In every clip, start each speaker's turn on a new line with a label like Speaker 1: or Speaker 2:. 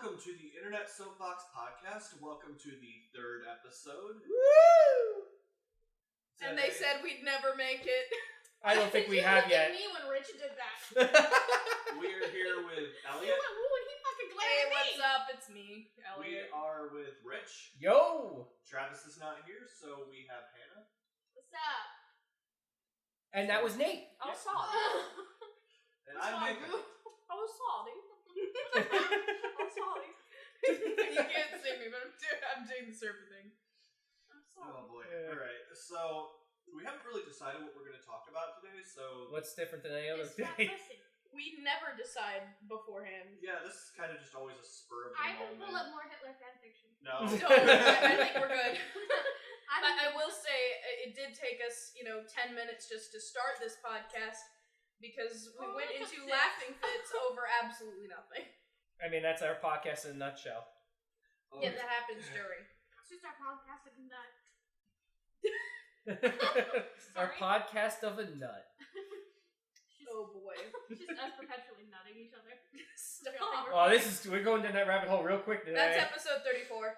Speaker 1: welcome to the Internet Soapbox podcast. Welcome to the third episode.
Speaker 2: Woo!
Speaker 3: And they said we'd never make it.
Speaker 2: I don't think we have yet.
Speaker 4: Me when Rich did that.
Speaker 1: We're here with
Speaker 4: He
Speaker 1: Elliot.
Speaker 4: went woo and he fucking glared
Speaker 3: Hey,
Speaker 4: at me.
Speaker 3: what's up? It's me,
Speaker 1: We
Speaker 3: Elliot.
Speaker 1: are with Rich.
Speaker 2: Yo!
Speaker 1: Travis is not here, so we have Hannah.
Speaker 4: What's up?
Speaker 2: And that was Nate.
Speaker 4: I was
Speaker 1: Yes.
Speaker 4: salty.
Speaker 1: And I'm Nick.
Speaker 4: I was salty. I'm salty.
Speaker 3: You can't see me, but I'm doing the surfer thing.
Speaker 4: I'm salty.
Speaker 1: Oh boy.
Speaker 2: Yeah.
Speaker 1: Alright, so we haven't really decided what we're going to talk about today, so
Speaker 2: What's different than any other
Speaker 4: It's fat
Speaker 2: day?
Speaker 4: pussy.
Speaker 3: We never decide beforehand.
Speaker 1: yeah, this is kind of just always a spur of the
Speaker 4: I can
Speaker 1: moment.
Speaker 4: pull up more Hitler fanfiction.
Speaker 1: No.
Speaker 3: So, I think we're good. I
Speaker 4: I
Speaker 3: will say, it did take us, 10 minutes just to start this podcast because we went
Speaker 4: it took
Speaker 3: into
Speaker 4: 6.
Speaker 3: laughing fits over absolutely nothing.
Speaker 2: I mean, that's our podcast in a nutshell.
Speaker 1: Oh,
Speaker 3: Yeah, that happens during.
Speaker 4: It's just our podcast of nut.
Speaker 2: Our
Speaker 4: Sorry.
Speaker 2: podcast of a nut.
Speaker 3: Oh boy.
Speaker 4: It's just us perpetually nutting each other.
Speaker 3: Stop.
Speaker 2: Oh, we're going down that rabbit hole real quick today.
Speaker 3: That's episode 34.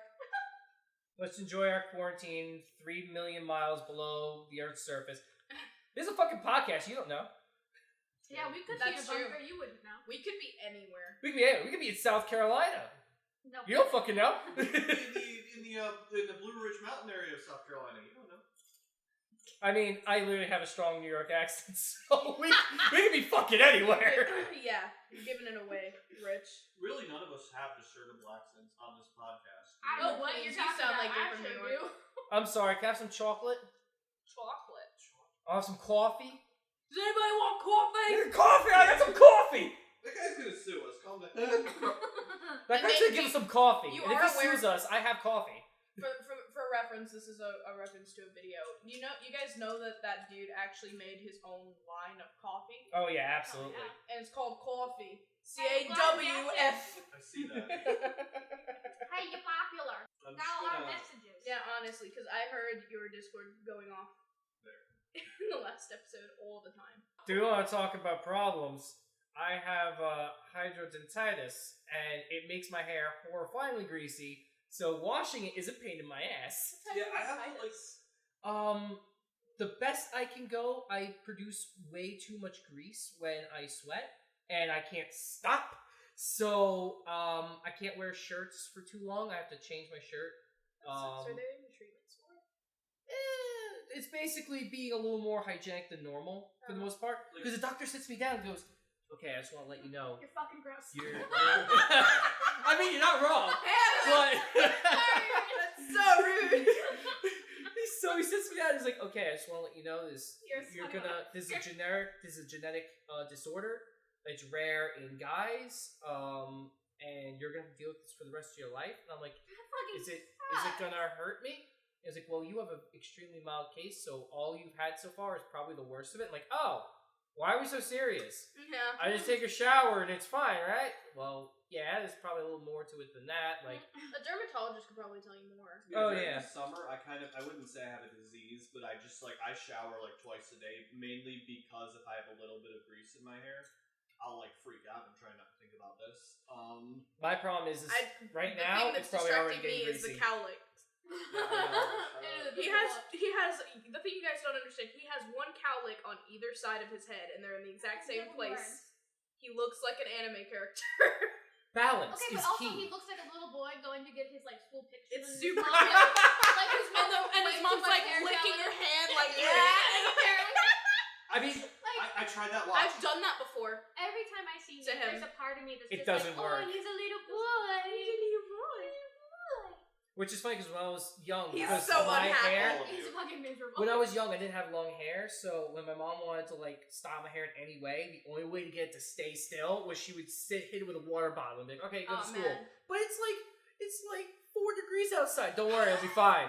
Speaker 2: Let's enjoy our quarantine 3 million miles below the Earth's surface. This is a fucking podcast, you don't know.
Speaker 4: Yeah, we could be in a
Speaker 3: That's true.
Speaker 4: bunker. You wouldn't know.
Speaker 3: We could be anywhere.
Speaker 2: We could be in South Carolina.
Speaker 4: No.
Speaker 2: You don't fucking know.
Speaker 1: in the Blue Ridge Mountain area of South Carolina, you don't know.
Speaker 2: I mean, I literally have a strong New York accent, so we could be fucking anywhere.
Speaker 3: Yeah, you're giving it away, Rich.
Speaker 1: Really, none of us have discernible accents on this podcast.
Speaker 4: I don't know what
Speaker 3: please,
Speaker 4: you're
Speaker 3: you
Speaker 4: talking
Speaker 3: sound
Speaker 4: about.
Speaker 3: like you're from
Speaker 4: I
Speaker 3: New
Speaker 4: sure
Speaker 3: York.
Speaker 4: do.
Speaker 2: I'm sorry, can I have some chocolate?
Speaker 3: Chocolate.
Speaker 2: I'll have some coffee.
Speaker 3: Does anybody want coffee?
Speaker 2: Coffee! I got some coffee!
Speaker 1: That guy's gonna sue us. Calm down.
Speaker 2: Like,
Speaker 3: And
Speaker 2: I should
Speaker 3: Nate,
Speaker 2: give us some coffee.
Speaker 3: you
Speaker 2: And if
Speaker 3: are
Speaker 2: he sues us, I have coffee.
Speaker 3: For reference, this is a reference to a video. You guys know that dude actually made his own line of coffee,
Speaker 2: Oh, yeah, absolutely.
Speaker 4: Oh, yeah.
Speaker 3: and it's called Coffee.
Speaker 4: Hey,
Speaker 3: CAWF.
Speaker 1: I see that.
Speaker 4: Hey, you're popular.
Speaker 1: I'm
Speaker 4: Got
Speaker 1: just
Speaker 4: a lot of
Speaker 1: gonna.
Speaker 4: messages.
Speaker 3: Yeah, honestly, because I heard your Discord going off
Speaker 1: There.
Speaker 3: in the last episode all the time.
Speaker 2: Do we want to talk about problems? I have hydrodentitis, and it makes my hair horrifyingly greasy, so washing it is a pain in my ass.
Speaker 1: Yeah, I have like.
Speaker 2: The best I can go, I produce way too much grease when I sweat, and I can't stop. So, I can't wear shirts for too long. I have to change my shirt.
Speaker 3: So are there any treatments for it?
Speaker 2: It's basically being a little more hygienic than normal for the most part. Because the doctor sits me down and goes, "Okay, I just want to let you know
Speaker 4: You're fucking gross.
Speaker 2: I mean, you're not wrong, but
Speaker 3: That's so rude.
Speaker 2: he sits me down and he's like, "Okay, I just want to let you know this is a genetic disorder that's rare in guys, and you're gonna deal with this for the rest of your life." And I'm like, "Is it gonna hurt me?" He's like, "Well, you have an extremely mild case, so all you've had so far is probably the worst of it." I'm like, "Oh, why are we so serious?
Speaker 3: Yeah.
Speaker 2: I just take a shower and it's fine, right?" Well, yeah, there's probably a little more to it than that. Like,
Speaker 3: A dermatologist could probably tell you more.
Speaker 2: Oh,
Speaker 1: During
Speaker 2: yeah.
Speaker 1: the summer, I wouldn't say I have a disease, but I just I shower like twice a day, mainly because if I have a little bit of grease in my hair, I'll freak out and try not to think about this.
Speaker 2: my problem is right
Speaker 3: the
Speaker 2: now
Speaker 3: thing
Speaker 2: it's
Speaker 3: that's
Speaker 2: probably already
Speaker 3: distracting me
Speaker 2: getting
Speaker 3: is the
Speaker 2: greasy.
Speaker 3: cowlick. He has the thing you guys don't understand. He has one cowlick on either side of his head, and they're in the exact same place. He looks like an anime character.
Speaker 2: Balance
Speaker 4: Okay,
Speaker 2: is
Speaker 4: but also
Speaker 2: key.
Speaker 4: he looks like a little boy going to get his school pictures.
Speaker 3: It's
Speaker 4: and his
Speaker 3: super
Speaker 4: mom-
Speaker 3: cute.
Speaker 4: Like his mom,
Speaker 3: And his mom's licking her hand like
Speaker 2: I mean,
Speaker 1: I tried that once.
Speaker 3: I've done that before.
Speaker 4: Every time I see
Speaker 3: To
Speaker 4: him,
Speaker 3: him.
Speaker 4: there's a part of me that's
Speaker 2: It
Speaker 4: just
Speaker 2: doesn't
Speaker 4: like,
Speaker 2: work.
Speaker 4: oh, he's a little boy. He's a little boy.
Speaker 2: which is funny because when I was young,
Speaker 3: He's
Speaker 2: because
Speaker 3: so
Speaker 2: my
Speaker 3: unhappy.
Speaker 2: hair.
Speaker 1: All of
Speaker 4: He's
Speaker 1: you.
Speaker 4: fucking miserable.
Speaker 2: When I was young, I didn't have long hair, so when my mom wanted to style my hair in any way, the only way to get it to stay still was she would hit it with a water bottle and be like, "Okay, go to school."
Speaker 3: Man.
Speaker 2: But it's like 4 degrees outside. Don't worry, it'll be fine.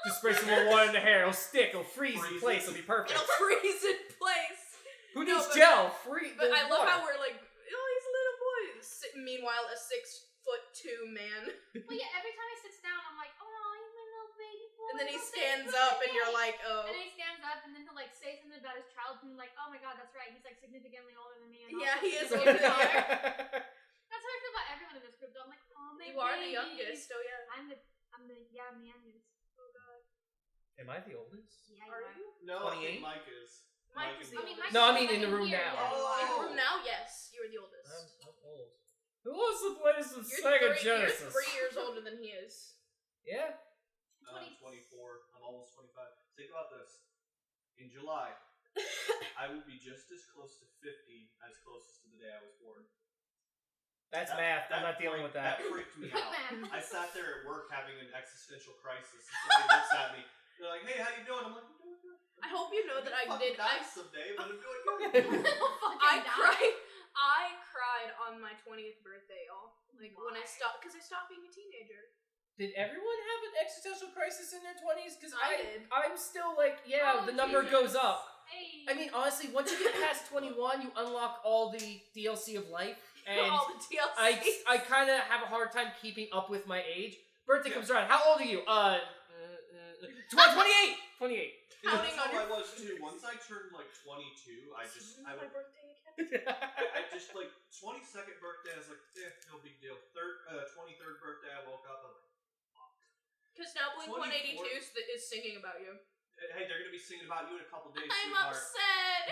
Speaker 2: Just spray some more water in the hair. It'll stick. It'll freeze in place. It'll be perfect.
Speaker 3: It'll freeze in place.
Speaker 2: Who
Speaker 3: No,
Speaker 2: needs
Speaker 3: but-
Speaker 2: gel?
Speaker 3: But I love how we're like, oh, he's a little boy. Meanwhile, a 6'2" man.
Speaker 4: Well, yeah, every time he sits down, I'm like, oh, he's my little baby boy.
Speaker 3: And then he
Speaker 4: little
Speaker 3: stands
Speaker 4: baby
Speaker 3: up,
Speaker 4: boy.
Speaker 3: and you're like, oh.
Speaker 4: And then he stands up, and then he'll say something about his childhood, and I'm like, oh my god, that's right. He's significantly older than me. And
Speaker 3: Yeah,
Speaker 4: also
Speaker 3: he is
Speaker 4: super
Speaker 3: older than
Speaker 4: tall.
Speaker 3: you.
Speaker 4: That's how I feel about everyone in this group. Though I'm like, oh,
Speaker 3: You are the youngest, oh yeah.
Speaker 4: I'm the youngest.
Speaker 3: Oh god.
Speaker 2: Am I the oldest?
Speaker 4: Yeah,
Speaker 3: Are you?
Speaker 1: No, I
Speaker 2: 28?
Speaker 1: think Mike is.
Speaker 3: Mike is the oldest.
Speaker 2: No, I mean in the room now.
Speaker 3: In the room now, yes, you are the oldest.
Speaker 2: I'm old. Who wants to play some
Speaker 3: You're
Speaker 2: Sega
Speaker 3: 3
Speaker 2: Genesis?
Speaker 3: years older than he is.
Speaker 2: Yeah.
Speaker 1: I'm 24. I'm almost 25. Think about this. In July, I will be just as close to 50 as closest to the day I was born.
Speaker 2: That's math. I'm not dealing with that.
Speaker 1: That freaked me
Speaker 4: Quick
Speaker 1: out.
Speaker 4: math.
Speaker 1: I sat there at work having an existential crisis. And somebody looks at me. They're like, "Hey, how you doing?" I'm like, "I'm doing good."
Speaker 3: I hope you know that I
Speaker 1: fucking
Speaker 3: did.
Speaker 1: die
Speaker 3: I
Speaker 1: someday, but I'm doing good.
Speaker 3: I cried on my 20th birthday, y'all. Like when I stopped, because I stopped being a teenager.
Speaker 2: Did everyone have an existential crisis in their 20s? Because
Speaker 3: I did.
Speaker 2: I'm still like, yeah,
Speaker 4: Oh,
Speaker 2: the number
Speaker 4: Jesus.
Speaker 2: goes up.
Speaker 4: Hey.
Speaker 2: I mean, honestly, once you get past 21, you unlock all the DLC of life, and
Speaker 3: All the DLC.
Speaker 2: I kind of have a hard time keeping up with my age. Birthday comes around. How old are you? 28. 28.
Speaker 3: Counting
Speaker 1: That's
Speaker 3: on
Speaker 1: how
Speaker 3: your
Speaker 1: I was too. Once I turned like 22, I
Speaker 3: my
Speaker 1: would,
Speaker 3: birthday again.
Speaker 1: I just like 22nd birthday. I was like, no big deal. 23rd birthday, I woke up. I'm like,
Speaker 3: Because now Blink 182
Speaker 1: 24.
Speaker 3: is singing about you.
Speaker 1: hey, they're gonna be singing about you in a couple days.
Speaker 3: I'm
Speaker 1: sweetheart.
Speaker 3: upset.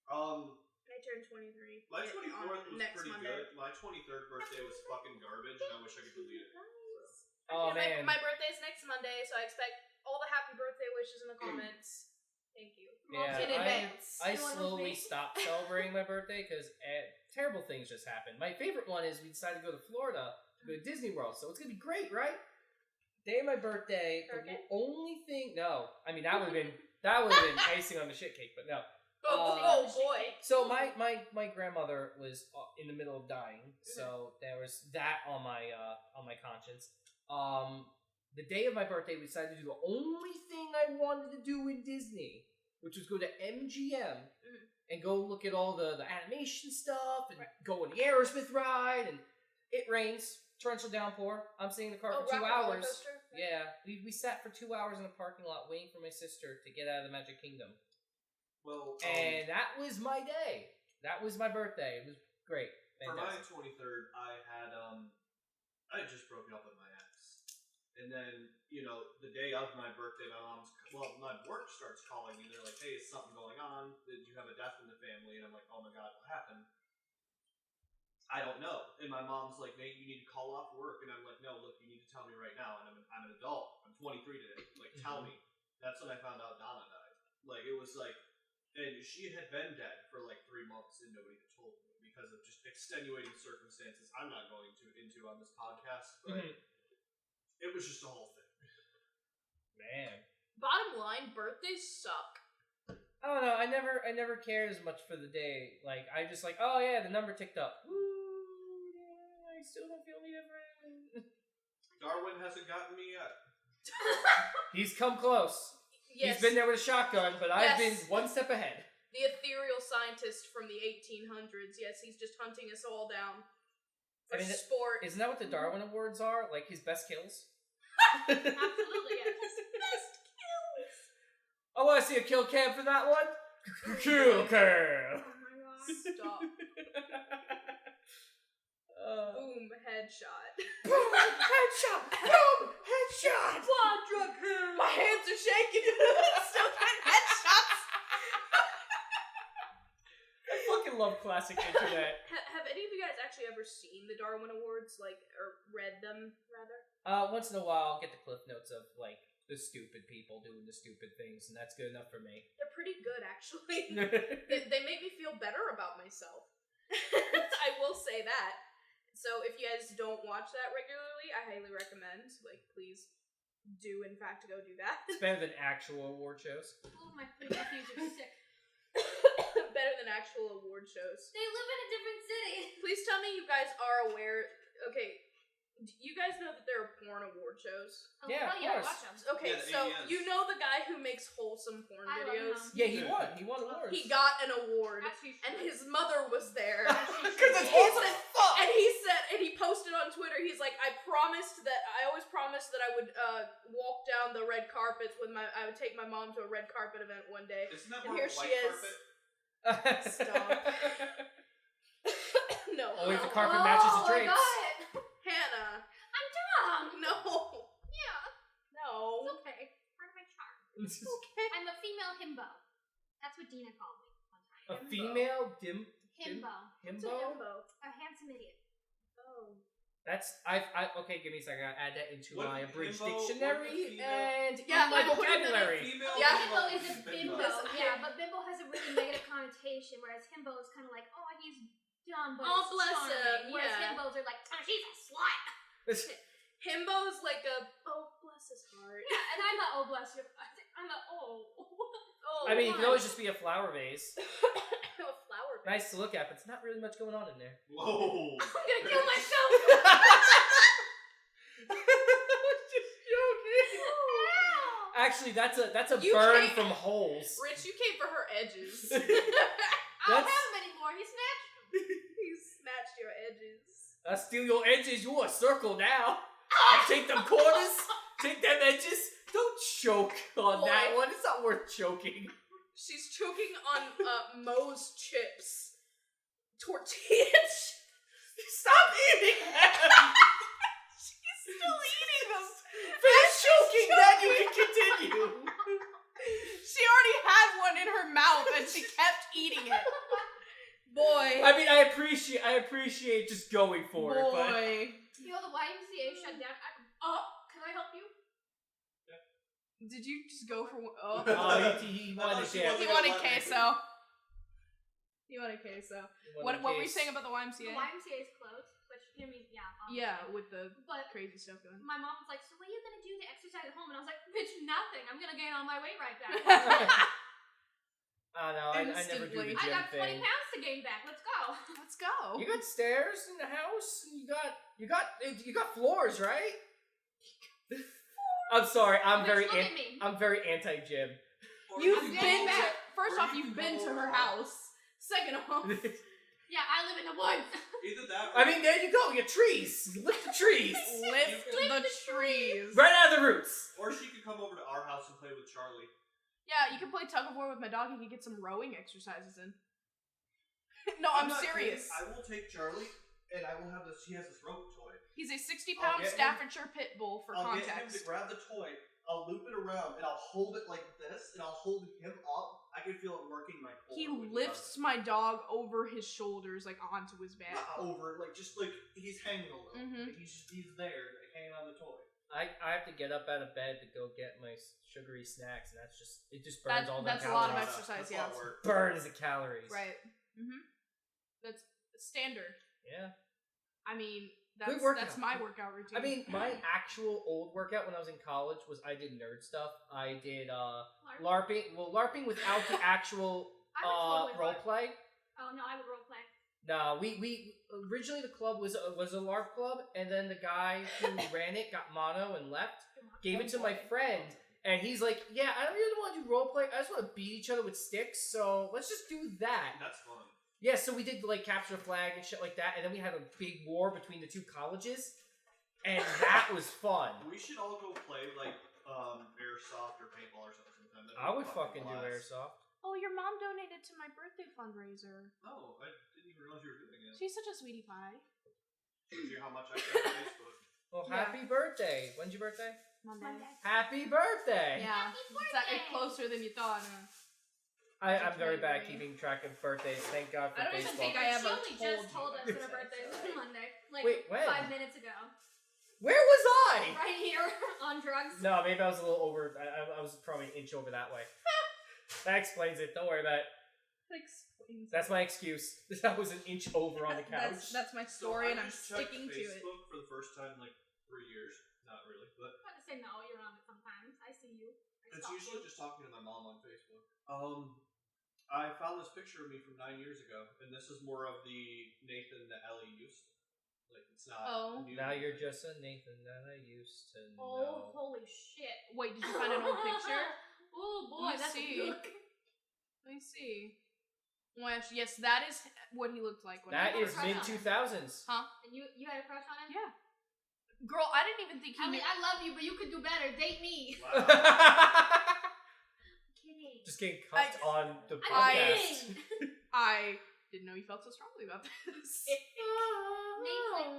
Speaker 1: I
Speaker 3: turned 23.
Speaker 1: My 24th was
Speaker 3: next
Speaker 1: pretty
Speaker 3: Monday.
Speaker 1: good. My 23rd birthday was fucking garbage, and I wish I could delete it.
Speaker 2: Oh
Speaker 3: Yeah,
Speaker 2: man.
Speaker 3: my birthday's next Monday, so I expect all the happy birthday wishes in the comments. Thank you.
Speaker 2: Yeah,
Speaker 3: In advance.
Speaker 2: I
Speaker 4: You want
Speaker 2: slowly
Speaker 4: me?
Speaker 2: stopped celebrating my birthday because terrible things just happened. My favorite one is we decided to go to Florida to go to Disney World, so it's gonna be great, right? Day of my birthday, the
Speaker 3: Hurricane?
Speaker 2: only thing I mean that would have been icing on the shit cake, but no.
Speaker 3: Oh boy.
Speaker 2: So my grandmother was in the middle of dying, so there was that on my conscience. The day of my birthday, we decided to do the only thing I wanted to do in Disney, which was go to MGM and go look at all the animation stuff and go on the Aerosmith ride. And it rains, torrential downpour. I'm sitting in the car for 2
Speaker 3: Rock and Roller
Speaker 2: hours.
Speaker 3: Coaster?
Speaker 2: Yeah, we sat for 2 hours in a parking lot waiting for my sister to get out of the Magic Kingdom.
Speaker 1: Well,
Speaker 2: And that was my day. That was my birthday. It was great.
Speaker 1: for my
Speaker 2: Fantastic.
Speaker 1: 23rd, I just broke up with my ex, and then the day of my birthday, my work starts calling me. They're like, "Hey, is something going on? Did you have a death in the family?" And I'm like, "Oh my god, what happened?" I don't know. And my mom's like, "Nate, you need to call off work." And I'm like, "No, look, you need to tell me right now." And I'm an adult. I'm 23 today. Like, tell me. That's when I found out Donna died. Like, it was like, and she had been dead for like 3 months, and nobody had told me because of just extenuating circumstances I'm not going into on this podcast. But it was just a whole thing.
Speaker 2: Man.
Speaker 3: Bottom line, birthdays suck.
Speaker 2: I don't know. I never cared as much for the day. Like, I just like, oh yeah, the number ticked up. Woo, yeah, I still don't feel any different.
Speaker 1: Darwin hasn't gotten me yet.
Speaker 2: He's come close.
Speaker 3: Yes.
Speaker 2: He's been there with a shotgun, but I've been one step ahead.
Speaker 3: The ethereal scientist from the 1800s. Yes, he's just hunting us all down. For sport.
Speaker 2: Isn't that what the Darwin Awards are? Like his best kills?
Speaker 4: Absolutely, yes.
Speaker 3: Best kills.
Speaker 2: I want to see a kill cam for that one. Kill cam.
Speaker 3: Oh my god. Stop. Boom, headshot.
Speaker 2: Boom, headshot. Boom, headshot.
Speaker 3: Quadra kill. My hands are shaking. Still getting headshots.
Speaker 2: I fucking love classic internet.
Speaker 3: Have any of you guys actually ever seen the Darwin Awards, or read them, rather?
Speaker 2: Once in a while, I'll get the cliff notes of, like, the stupid people doing the stupid things, and that's good enough for me.
Speaker 3: They're pretty good, actually. they make me feel better about myself. I will say that. So if you guys don't watch that regularly, I highly recommend. Like, please do, in fact, go do that.
Speaker 2: It's better than actual award shows.
Speaker 4: Oh, my nephews are sick.
Speaker 3: Better than actual award shows.
Speaker 4: They live in a different city.
Speaker 3: Please tell me you guys are aware. Okay, you guys know that there are porn award shows?
Speaker 4: Oh,
Speaker 2: Yeah,
Speaker 4: hell
Speaker 2: of
Speaker 4: yeah,
Speaker 2: course.
Speaker 4: watch them.
Speaker 3: Okay,
Speaker 1: Yeah,
Speaker 3: so
Speaker 1: yes.
Speaker 3: you know the guy who makes wholesome porn
Speaker 4: I love
Speaker 3: videos?
Speaker 4: him.
Speaker 2: Yeah, he won. He won awards.
Speaker 3: He got an award,
Speaker 4: As she should.
Speaker 3: and his mother was there.
Speaker 2: Because it's
Speaker 3: He
Speaker 2: awesome
Speaker 3: said-
Speaker 2: as fuck.
Speaker 3: And he said, and he posted on Twitter, he's like, I always promised that I would walk down the red carpets I would take my mom to a red carpet event one day.
Speaker 1: Isn't that
Speaker 3: And
Speaker 1: more
Speaker 3: here
Speaker 1: of a
Speaker 3: she
Speaker 1: white
Speaker 3: is.
Speaker 1: carpet?
Speaker 3: Stop. No.
Speaker 2: Only if the
Speaker 3: no.
Speaker 2: carpet matches the
Speaker 4: I
Speaker 2: drapes.
Speaker 4: got it.
Speaker 3: Hannah. Okay.
Speaker 4: I'm a female himbo. That's what Dina called me one time.
Speaker 2: A female
Speaker 4: Himbo.
Speaker 3: What's a
Speaker 2: himbo?
Speaker 3: himbo?
Speaker 4: A handsome idiot.
Speaker 3: Oh.
Speaker 2: That's okay. Give me a second. I add that into
Speaker 1: What
Speaker 2: my abridged
Speaker 1: himbo,
Speaker 2: dictionary
Speaker 1: what
Speaker 2: and
Speaker 3: Yeah,
Speaker 2: my
Speaker 3: I'm putting that in
Speaker 2: vocabulary.
Speaker 1: Female
Speaker 4: Yeah,
Speaker 1: himbo
Speaker 4: bimbo is a bimbo.
Speaker 3: bimbo.
Speaker 4: Yeah, but bimbo has a really negative connotation, whereas himbo is kind of like, oh, he's dumb, but
Speaker 3: Oh,
Speaker 4: he's
Speaker 3: bless
Speaker 4: charming.
Speaker 3: him,
Speaker 4: Whereas
Speaker 3: yeah.
Speaker 4: himbos are like, oh, she's a slut.
Speaker 3: Himbo's like a bless his heart.
Speaker 4: Yeah, and I'm a oh bless you. I'm a oh.
Speaker 3: Oh,
Speaker 2: I mean, you can
Speaker 3: why?
Speaker 2: always just be a flower vase.
Speaker 3: a flower.
Speaker 2: Nice to look at, but it's not really much going on in there.
Speaker 1: Whoa.
Speaker 4: I'm gonna kill myself.
Speaker 2: Just joking. Actually, that's a
Speaker 3: You
Speaker 2: burn
Speaker 3: can't-
Speaker 2: from holes.
Speaker 3: Rich, you came for her edges.
Speaker 4: I don't have him anymore. He snatched them.
Speaker 3: He snatched your edges.
Speaker 2: I steal your edges. You a circle now. I take them corners. Take them edges. Don't choke on
Speaker 3: Boy.
Speaker 2: that one. It's not worth choking.
Speaker 3: She's choking on Moe's chips. Tortillas.
Speaker 2: Stop eating them.
Speaker 3: She's still eating them.
Speaker 2: Finish choking, then you can continue.
Speaker 3: She already had one in her mouth and she kept eating it. Boy.
Speaker 2: I mean, I appreciate just going for it, but
Speaker 3: Boy.
Speaker 4: You know, the YMCA shut down. Can I help you?
Speaker 3: Did you just go for one? Oh.
Speaker 2: he wanted
Speaker 1: she
Speaker 2: to.
Speaker 1: wasn't
Speaker 3: He
Speaker 1: gonna
Speaker 3: wanted
Speaker 1: let me.
Speaker 3: queso. He wanted queso. What were you saying about the
Speaker 4: The
Speaker 3: YMCA?
Speaker 4: YMCA is closed, which, you know, means, yeah.
Speaker 3: Yeah, with the
Speaker 4: But
Speaker 3: crazy stuff going on.
Speaker 4: my mom was like, so what are you going to do to exercise at home? And I was like, bitch, nothing. I'm going to gain all my weight right back.
Speaker 2: Oh no, I never do the
Speaker 3: Instantly.
Speaker 2: gym
Speaker 4: I got 20
Speaker 2: thing.
Speaker 4: pounds to gain back. Let's go.
Speaker 3: Let's go.
Speaker 2: You got stairs in the house. And you got floors, right? I'm sorry. I'm
Speaker 4: Bitch, look at me.
Speaker 2: very anti-gym.
Speaker 3: You've
Speaker 1: Or you
Speaker 3: been
Speaker 1: can
Speaker 3: to,
Speaker 1: go-
Speaker 3: first
Speaker 1: or
Speaker 3: off,
Speaker 1: you
Speaker 3: you've
Speaker 1: can
Speaker 3: been
Speaker 1: go
Speaker 3: to her
Speaker 1: over-
Speaker 3: house. Second off,
Speaker 4: Yeah, I live in the woods.
Speaker 1: Either that or
Speaker 2: I mean, there you go. Your trees. Lift the trees.
Speaker 3: lift the trees.
Speaker 2: Right out of the roots.
Speaker 1: Or she could come over to our house and play with Charlie.
Speaker 3: Yeah, you can play tug of war with my dog. You can get some rowing exercises in. No, I'm
Speaker 1: not
Speaker 3: serious.
Speaker 1: kidding. I will take Charlie, and I will have this. He has this rope toy.
Speaker 3: He's a
Speaker 1: I'll
Speaker 3: 60-pound
Speaker 1: get him-
Speaker 3: Staffordshire pit bull for
Speaker 1: I'll get him
Speaker 3: context.
Speaker 1: to grab the toy. I'll loop it around, and I'll hold it like this, and I'll hold him up. I can feel it working my core.
Speaker 3: He
Speaker 1: when
Speaker 3: lifts my dog over his shoulders, like onto his back.
Speaker 1: not over, like just like he's hanging a little.
Speaker 3: Mhm.
Speaker 1: Like, he's there, like, hanging on the toy.
Speaker 2: I have to get up out of bed to go get my sugary snacks, and it just burns all the
Speaker 3: That's a
Speaker 2: calories.
Speaker 3: lot of
Speaker 1: That's
Speaker 3: exercise,
Speaker 1: a
Speaker 3: yeah.
Speaker 1: lot of work.
Speaker 2: Burns the calories.
Speaker 3: Right. That's standard.
Speaker 2: Yeah.
Speaker 3: I mean,
Speaker 2: Good
Speaker 3: that's
Speaker 2: workout.
Speaker 3: my workout routine.
Speaker 2: I mean, my actual old workout when I was in college was I did nerd stuff. I did LARPing. Well, LARPing without the actual
Speaker 4: I would totally
Speaker 2: role
Speaker 4: LARP.
Speaker 2: play.
Speaker 4: Oh, no, I would roleplay.
Speaker 2: No, we originally the club was a LARP club, and then the guy who ran it got mono and left. Gave it to my friend, and he's like, "Yeah, I don't really want to do roleplay. I just want to beat each other with sticks. So let's just do that."
Speaker 1: That's fun.
Speaker 2: Yeah, so we did like capture the flag and shit like that, and then we had a big war between the two colleges, and that was fun.
Speaker 1: We should all go play like airsoft or paintball or something sometime. That'd be
Speaker 2: I would
Speaker 1: a
Speaker 2: fucking do
Speaker 1: blast.
Speaker 2: airsoft.
Speaker 3: oh, your mom donated to my birthday fundraiser.
Speaker 1: Oh, I didn't even realize you were doing it.
Speaker 3: She's such a sweetie pie.
Speaker 1: Shows you how much I got on Facebook.
Speaker 2: Well,
Speaker 3: Yeah.
Speaker 2: happy birthday! When's your birthday?
Speaker 3: Monday.
Speaker 2: Happy birthday!
Speaker 3: Yeah,
Speaker 4: Happy
Speaker 3: it's
Speaker 4: birthday!
Speaker 3: closer than you thought. Huh?
Speaker 2: I'm very bad at keeping track of birthdays. Thank God for
Speaker 3: I don't
Speaker 2: Facebook.
Speaker 3: even think I
Speaker 4: She
Speaker 3: ever
Speaker 4: only just
Speaker 3: told
Speaker 4: told us
Speaker 3: you.
Speaker 4: that her birthday was Monday. Like,
Speaker 2: Wait, when?
Speaker 4: 5 minutes ago.
Speaker 2: Where was I?
Speaker 4: Right here on drugs.
Speaker 2: No, maybe I was a little over. I was probably an inch over that way. That explains it. Don't worry about it.
Speaker 3: Explains.
Speaker 2: That's my excuse. I was an inch over on the couch.
Speaker 3: That's my
Speaker 1: So
Speaker 3: story, and
Speaker 1: I
Speaker 3: I'm
Speaker 1: just checked
Speaker 3: sticking to it.
Speaker 1: Facebook for the first time in like 3 years. Not really, but
Speaker 4: I'm about to say no, you're on it sometimes. I see you. I
Speaker 1: it's
Speaker 4: stalk
Speaker 1: usually
Speaker 4: you.
Speaker 1: just talking to my mom on Facebook. I found this picture of me from 9 years ago, and this is more of the Nathan that Ellie used. Like it's not.
Speaker 3: Oh.
Speaker 1: new.
Speaker 2: Now you're just a Nathan that I used to
Speaker 4: Oh,
Speaker 2: know.
Speaker 4: holy shit.
Speaker 3: Wait, did you find an old picture?
Speaker 4: Oh boy,
Speaker 3: Let me
Speaker 4: that's
Speaker 3: see.
Speaker 4: a look.
Speaker 3: Let me see. Well, actually, yes, that is what he looked like. When
Speaker 2: That
Speaker 3: I
Speaker 2: is
Speaker 3: first
Speaker 2: mid
Speaker 3: met him.
Speaker 2: 2000s.
Speaker 3: Huh?
Speaker 4: And you had a crush on him?
Speaker 3: Yeah. Girl, I didn't even think he
Speaker 4: I
Speaker 3: knew.
Speaker 4: mean, I love you, but you could do better. Date me.
Speaker 1: Wow.
Speaker 4: Kidding.
Speaker 2: Just getting cuffed on the
Speaker 4: I'm
Speaker 2: podcast.
Speaker 4: kidding.
Speaker 3: I didn't know you felt so strongly about this.
Speaker 4: Nate's like,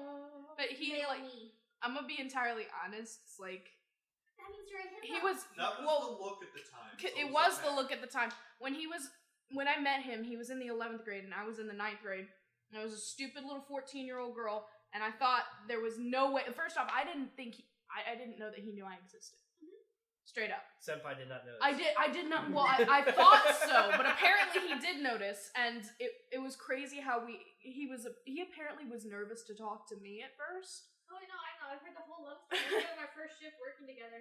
Speaker 3: But he,
Speaker 4: nail
Speaker 3: like,
Speaker 4: me.
Speaker 3: I'm gonna be entirely honest. It's like,
Speaker 4: That means you're a hippo.
Speaker 3: He was.
Speaker 1: That was
Speaker 3: well,
Speaker 1: the look at the time. So
Speaker 3: it was
Speaker 1: okay.
Speaker 3: the look at the time when I met him. He was in the 11th grade and I was in the 9th grade. And I was a stupid little 14-year-old girl, and I thought there was no way. First off, I didn't know that he knew I existed. Straight up.
Speaker 2: Senpai did not know this.
Speaker 3: I did not. Well, I thought so, but apparently he did notice, and it was crazy how he apparently was nervous to talk to me at first.
Speaker 4: Oh, I know. I've heard the whole love story. I remember our first shift working together.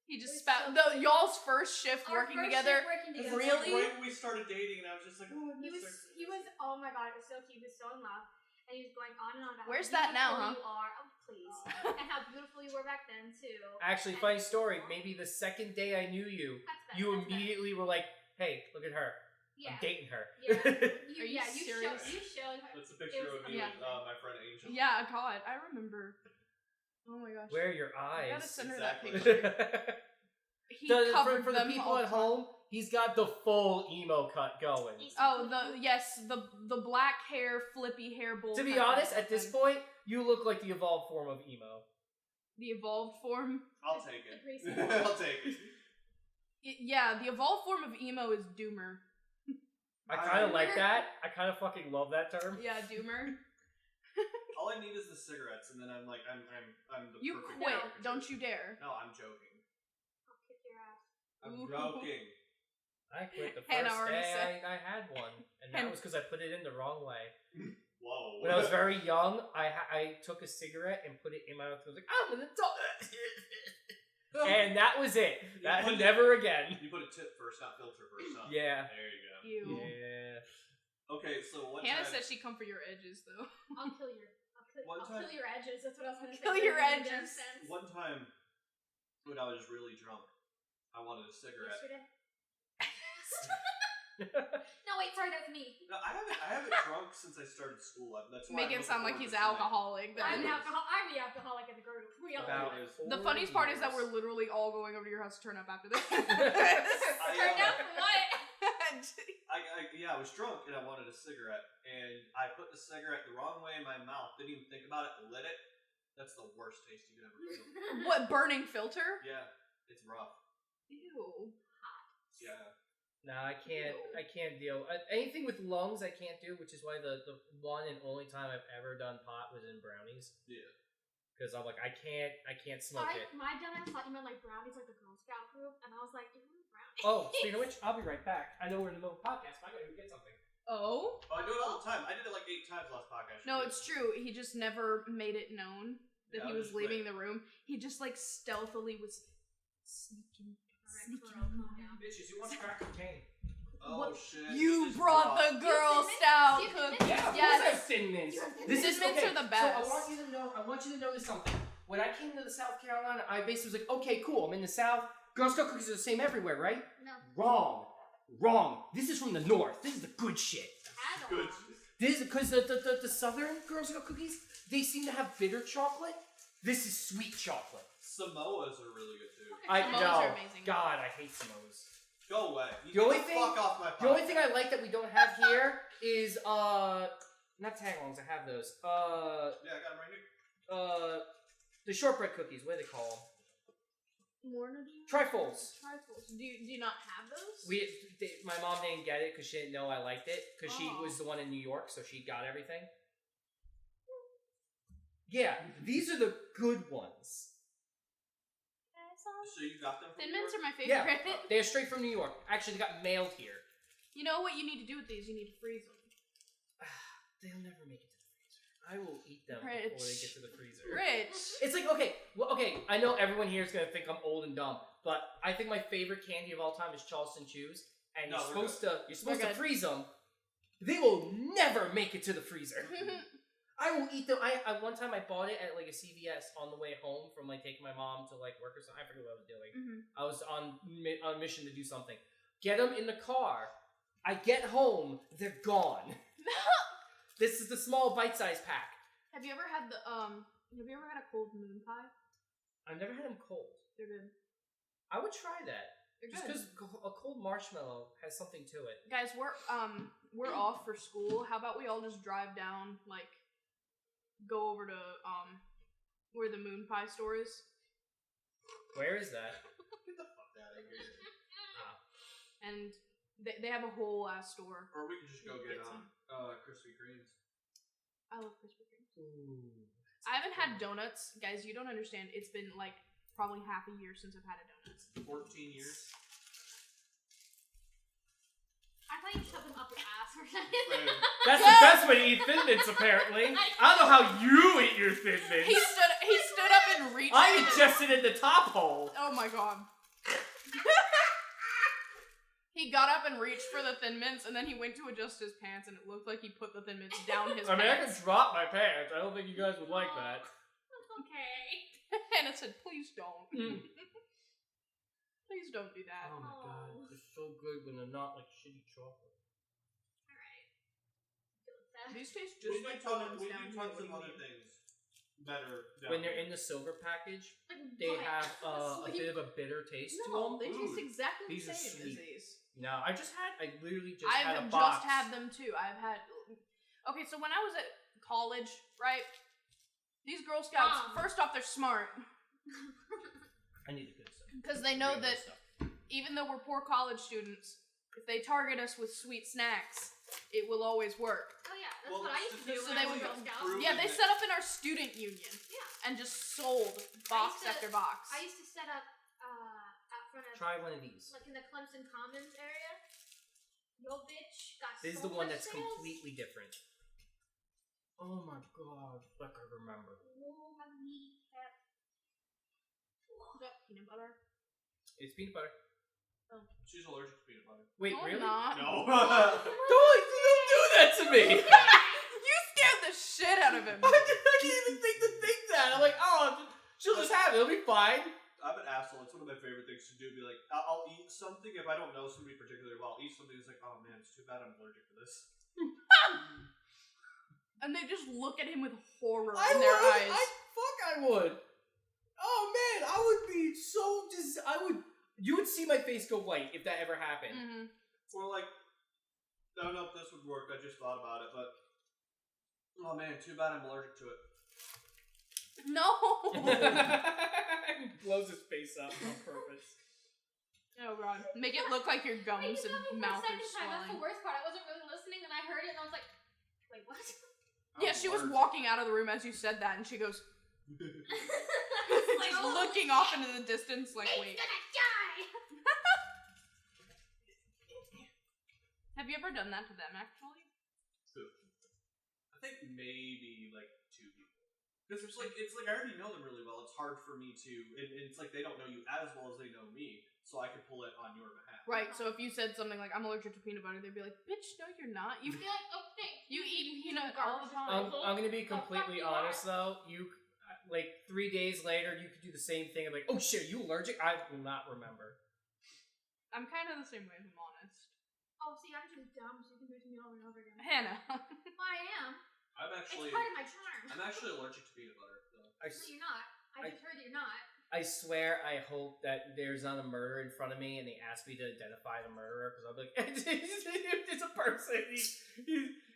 Speaker 4: He just
Speaker 3: spat. Y'all's first shift working together. Really?
Speaker 1: Right when we started dating, and I was just like, oh, I miss her.
Speaker 4: He was. Oh my god, it was so cute. He was so in love, and he was going on and on about
Speaker 3: Where's
Speaker 4: how
Speaker 3: that now,
Speaker 4: beautiful
Speaker 3: huh?
Speaker 4: you are. Oh, please. And how beautiful you were back then too.
Speaker 2: Actually,
Speaker 4: And-
Speaker 2: funny story. Maybe the second day I knew you,
Speaker 4: That's better,
Speaker 2: you
Speaker 4: that's better.
Speaker 2: immediately were like, "Hey, look at her.
Speaker 4: Yeah.
Speaker 2: I'm dating her."
Speaker 4: Yeah.
Speaker 3: Are you serious?
Speaker 4: You showed her.
Speaker 1: That's a picture of me
Speaker 3: Yeah.
Speaker 1: with my friend Angel.
Speaker 3: Yeah, God, I remember. Oh my gosh.
Speaker 2: Where are your
Speaker 3: I
Speaker 2: eyes?
Speaker 3: gotta send her that
Speaker 1: Exactly.
Speaker 3: picture. He covered
Speaker 2: for the
Speaker 3: them
Speaker 2: people
Speaker 3: all
Speaker 2: at
Speaker 3: the time.
Speaker 2: home, he's got the full emo cut going.
Speaker 3: Oh, the black hair, flippy hair bowl.
Speaker 2: To be
Speaker 3: cut
Speaker 2: honest,
Speaker 3: and
Speaker 2: at this
Speaker 3: everything.
Speaker 2: point, you look like the evolved form of emo.
Speaker 3: The evolved form.
Speaker 1: I'll take it.
Speaker 4: The greasy
Speaker 1: I'll take it.
Speaker 3: Yeah, the evolved form of emo is doomer.
Speaker 2: I kind of like that. I kind of fucking love that term.
Speaker 3: Yeah, doomer.
Speaker 1: All I need is the cigarettes, and then I'm like, I'm the
Speaker 3: You
Speaker 1: perfect
Speaker 3: quit.
Speaker 1: caricature.
Speaker 3: Don't you dare.
Speaker 1: No, I'm joking.
Speaker 4: I'll kick your ass.
Speaker 1: I'm
Speaker 3: Ooh.
Speaker 1: joking.
Speaker 2: I quit the
Speaker 3: Hannah
Speaker 2: first
Speaker 3: already
Speaker 2: day
Speaker 3: said-
Speaker 2: I had one, and that
Speaker 3: Hannah-
Speaker 2: was because I put it in the wrong way.
Speaker 1: Whoa.
Speaker 2: When I was very young, I took a cigarette and put it in my mouth. I was like, I'm an adult. And that was it. That
Speaker 1: put it-
Speaker 2: never again.
Speaker 1: You put a tip first, not filter first, huh?
Speaker 2: Yeah.
Speaker 1: There you go.
Speaker 3: Ew.
Speaker 2: Yeah.
Speaker 1: Okay, so one
Speaker 3: Hannah
Speaker 1: time...
Speaker 3: said she'd come for your edges, though.
Speaker 4: I'll kill your.
Speaker 1: One
Speaker 4: I'll
Speaker 1: time-
Speaker 4: kill your edges. That's what I was gonna say.
Speaker 3: Kill your
Speaker 4: That made no
Speaker 3: edges.
Speaker 4: sense.
Speaker 1: One time, when I was really drunk, I wanted a cigarette.
Speaker 4: Yesterday. No, wait. Sorry, that's me.
Speaker 1: No, I haven't drunk since I started school. That's why
Speaker 3: Make
Speaker 1: I'm
Speaker 3: it sound like
Speaker 1: looking
Speaker 3: he's
Speaker 1: forward to
Speaker 3: alcoholic.
Speaker 4: I'm
Speaker 3: Then.
Speaker 4: the alcoholic in the group. We all
Speaker 2: About
Speaker 4: are.
Speaker 3: The
Speaker 2: 4
Speaker 3: funniest part is that
Speaker 2: years.
Speaker 3: we're literally all going over to your house to turn up after this.
Speaker 4: Turn down for what?
Speaker 1: I was drunk and I wanted a cigarette, and I put the cigarette the wrong way in my mouth. Didn't even think about it. Lit it. That's the worst taste you could ever feel.
Speaker 3: What, burning filter?
Speaker 1: Yeah, it's rough.
Speaker 3: Ew.
Speaker 1: Yeah.
Speaker 2: Nah, I
Speaker 3: Ew.
Speaker 2: can't deal. Anything with lungs, I can't do, which is why the one and only time I've ever done pot was in brownies.
Speaker 1: Yeah.
Speaker 2: Because I'm like, I can't smoke it.
Speaker 4: My dumbass thought you meant like brownies, like the Girl Scout group, and I was like, ew, brownies.
Speaker 2: Oh, speaking of which, I'll be right back. I know we're in the middle of a podcast, but I gotta go get something.
Speaker 3: Oh?
Speaker 1: Oh, I do it all the time. I did it like 8 times last podcast.
Speaker 3: No, it's true. He just never made it known that
Speaker 1: Yeah,
Speaker 3: he
Speaker 1: I
Speaker 3: was
Speaker 1: just
Speaker 3: leaving the room. He just like stealthily was sneaking.
Speaker 4: Alright, girl, calm down.
Speaker 2: Bitches, you want crack cocaine?
Speaker 1: Oh
Speaker 3: What?
Speaker 1: shit!
Speaker 3: You
Speaker 1: just
Speaker 3: brought the Girl
Speaker 4: Cinnamon?
Speaker 3: Scout
Speaker 4: Do you have
Speaker 3: cookies.
Speaker 4: cinnamon?
Speaker 2: Yeah, of course I
Speaker 3: Yes.
Speaker 2: have Thin Mints.
Speaker 3: This is mints are the best.
Speaker 2: So I want you to know this something. When I came to the South Carolina, I basically was like, okay, cool. I'm in the South. Girl Scout cookies are the same everywhere, right?
Speaker 4: No.
Speaker 2: Wrong. This is from the North. This is the good shit.
Speaker 4: Add
Speaker 1: Good.
Speaker 4: on.
Speaker 2: This because the Southern Girl Scout cookies, they seem to have bitter chocolate. This is sweet chocolate.
Speaker 1: Samoas are really good too.
Speaker 2: I
Speaker 3: Samoas
Speaker 2: know.
Speaker 3: are amazing.
Speaker 2: God, I hate Samoas.
Speaker 1: Go away. You
Speaker 2: The only
Speaker 1: get
Speaker 2: thing-
Speaker 1: fuck off my
Speaker 2: The only
Speaker 1: podcast.
Speaker 2: thing I like that we don't have here is not tagalongs. I have those.
Speaker 1: Yeah, I got them right here.
Speaker 2: The shortbread cookies. What do they call them?
Speaker 3: Mornity?
Speaker 2: Trifles.
Speaker 3: Trifles. Do you not have those?
Speaker 2: My mom didn't get it because she didn't know I liked it because she
Speaker 3: Oh.
Speaker 2: was the one in New York, so she got everything. Yeah, these are the good ones.
Speaker 1: So you got them from
Speaker 3: Thin
Speaker 1: New
Speaker 3: mints
Speaker 1: York?
Speaker 3: are my favorite.
Speaker 2: Yeah, they're straight from New York. Actually, they got mailed here.
Speaker 3: You know what you need to do with these? You need to freeze them.
Speaker 2: They'll never make it to the freezer. I will eat them before they
Speaker 3: Rich.
Speaker 2: get to the freezer.
Speaker 3: Rich.
Speaker 2: It's like, okay, I know everyone here is going to think I'm old and dumb, but I think my favorite candy of all time is Charleston Chews, and
Speaker 1: No,
Speaker 2: you're
Speaker 1: we're
Speaker 2: supposed to
Speaker 3: good.
Speaker 2: freeze them. They will never make it to the freezer. I will eat them. I one time I bought it at like a CVS on the way home from like taking my mom to like work or something. I forget what I was doing. I was on a mission to do something. Get them in the car. I get home, they're gone. This is the small bite-sized pack.
Speaker 3: Have you ever had a cold moon pie?
Speaker 2: I've never had them cold.
Speaker 3: They're good.
Speaker 2: I would try that.
Speaker 3: They're
Speaker 2: Just
Speaker 3: good.
Speaker 2: because a cold marshmallow has something to it.
Speaker 3: Guys, we're off for school. How about we all just drive down, like, go over to where the moon pie store is?
Speaker 2: Where is that?
Speaker 1: Get the fuck out of here.
Speaker 3: And they have a whole store.
Speaker 1: Or we could just go get Krispy Kremes.
Speaker 3: I love Krispy Kremes.
Speaker 2: Ooh.
Speaker 3: I haven't had donuts. Guys, you don't understand. It's been like probably half a year since I've had a donut.
Speaker 1: 14 years.
Speaker 4: I thought you shoved them up your ass or something.
Speaker 2: That's the best way to eat Thin Mints, apparently. I don't know how you eat your Thin Mints.
Speaker 3: He stood up and reached.
Speaker 2: I ingested in the top hole.
Speaker 3: Oh my god. He got up and reached for the Thin Mints, and then he went to adjust his pants, and it looked like he put the Thin Mints down his
Speaker 2: I mean, I
Speaker 3: pants.
Speaker 2: could drop my pants. I don't think you guys would like that.
Speaker 4: Okay.
Speaker 3: Hannah said, please don't. Please don't do that.
Speaker 2: Oh my god, they're so good when they're not like shitty chocolate.
Speaker 4: Alright.
Speaker 3: These taste just like donuts
Speaker 1: we
Speaker 3: down
Speaker 1: do
Speaker 3: here.
Speaker 1: tons of other things better.
Speaker 2: When they're in the silver package,
Speaker 4: Like,
Speaker 2: they
Speaker 4: what?
Speaker 2: have a bit of a bitter taste to
Speaker 3: No,
Speaker 2: them.
Speaker 3: they taste exactly
Speaker 2: These
Speaker 3: the
Speaker 2: are
Speaker 3: same
Speaker 2: sweet.
Speaker 3: as these.
Speaker 2: No, I literally just
Speaker 3: I've
Speaker 2: had a
Speaker 3: just
Speaker 2: box.
Speaker 3: had them too. I've had. Okay, so when I was at college, right? These Girl Scouts, first off, they're smart
Speaker 2: I need the good stuff.
Speaker 3: because they know
Speaker 2: Real
Speaker 3: that
Speaker 2: good stuff.
Speaker 3: even though we're poor college students, if they target us with sweet snacks, it will always work.
Speaker 4: Oh yeah, that's
Speaker 1: Well,
Speaker 4: what I used to do
Speaker 3: so
Speaker 4: when
Speaker 3: they
Speaker 4: I was
Speaker 3: would
Speaker 4: Girl Scout.
Speaker 1: prove-
Speaker 3: Yeah, they set up in our student union
Speaker 4: Yeah.
Speaker 3: and just sold box
Speaker 4: I used to-
Speaker 3: after box.
Speaker 4: I used to set up out front of
Speaker 2: Try one of these.
Speaker 4: like in the Clemson Commons area. Yo bitch got
Speaker 2: This is
Speaker 4: so
Speaker 2: the one
Speaker 4: much
Speaker 2: that's
Speaker 4: sales.
Speaker 2: completely different. Oh my god, like I remember.
Speaker 4: Oh, my knee kept-
Speaker 3: Is that peanut butter?
Speaker 2: It's peanut butter.
Speaker 1: She's allergic to peanut butter.
Speaker 2: Wait,
Speaker 3: No,
Speaker 2: really?
Speaker 3: I'm not.
Speaker 1: No.
Speaker 2: Don't do that to me!
Speaker 3: You scared the shit out of him.
Speaker 2: I can't even think to think that. I'm like, oh, she'll just have it. It'll be fine.
Speaker 1: I'm an asshole. It's one of my favorite things to do. Be like, I'll eat something if I don't know somebody particularly well. I'll eat something that's like, oh man, it's too bad I'm allergic to this.
Speaker 3: And they just look at him with horror
Speaker 2: I
Speaker 3: in their
Speaker 2: would.
Speaker 3: eyes.
Speaker 2: I would. Oh man, I would be so you would see my face go white if that ever happened.
Speaker 3: Mhm.
Speaker 1: Or like, I don't know if this would work. I just thought about it, but oh man, too bad I'm allergic to it.
Speaker 3: No.
Speaker 2: Blows his face up on purpose.
Speaker 3: Oh god. Make it look like your
Speaker 4: Wait,
Speaker 3: gums
Speaker 4: you got
Speaker 3: and
Speaker 4: me for a
Speaker 3: mouth are
Speaker 4: second time. That's the
Speaker 3: swelling.
Speaker 4: worst part. I wasn't really listening, and I heard it, and I was like, "Wait, what?"
Speaker 3: Yeah, she was walking out of the room as you said that, and she goes,
Speaker 4: Like,
Speaker 3: just looking off into the distance, like,
Speaker 4: He's
Speaker 3: wait.
Speaker 4: gonna die.
Speaker 3: Have you ever done that to them, actually?
Speaker 1: I think maybe like 2 people. Because it's like I already know them really well. It's hard for me to, and it's like they don't know you as well as they know me, so I can pull it on your behalf.
Speaker 3: Right, so if you said something like, I'm allergic to peanut butter, they'd be like, bitch, no you're not. You
Speaker 4: You'd be like, "Oh, thanks."
Speaker 3: you eat peanut all the time.
Speaker 2: I'm gonna be completely honest though. You, like 3 days later, you could do the same thing. I'm like, oh shit, are you allergic? I will not remember.
Speaker 3: I'm kind of the same way, if I'm honest.
Speaker 4: Oh, see, I'm too dumb, so you can do it to me over and over again.
Speaker 3: Hannah.
Speaker 4: Well, I am.
Speaker 1: I'm actually,
Speaker 4: It's part of my charm.
Speaker 1: I'm actually allergic to peanut butter. Though.
Speaker 2: I,
Speaker 4: No, you're not. I just heard that you're not.
Speaker 2: I swear, I hope that there's not a murderer in front of me and they ask me to identify the murderer because I'll be like, it's a person.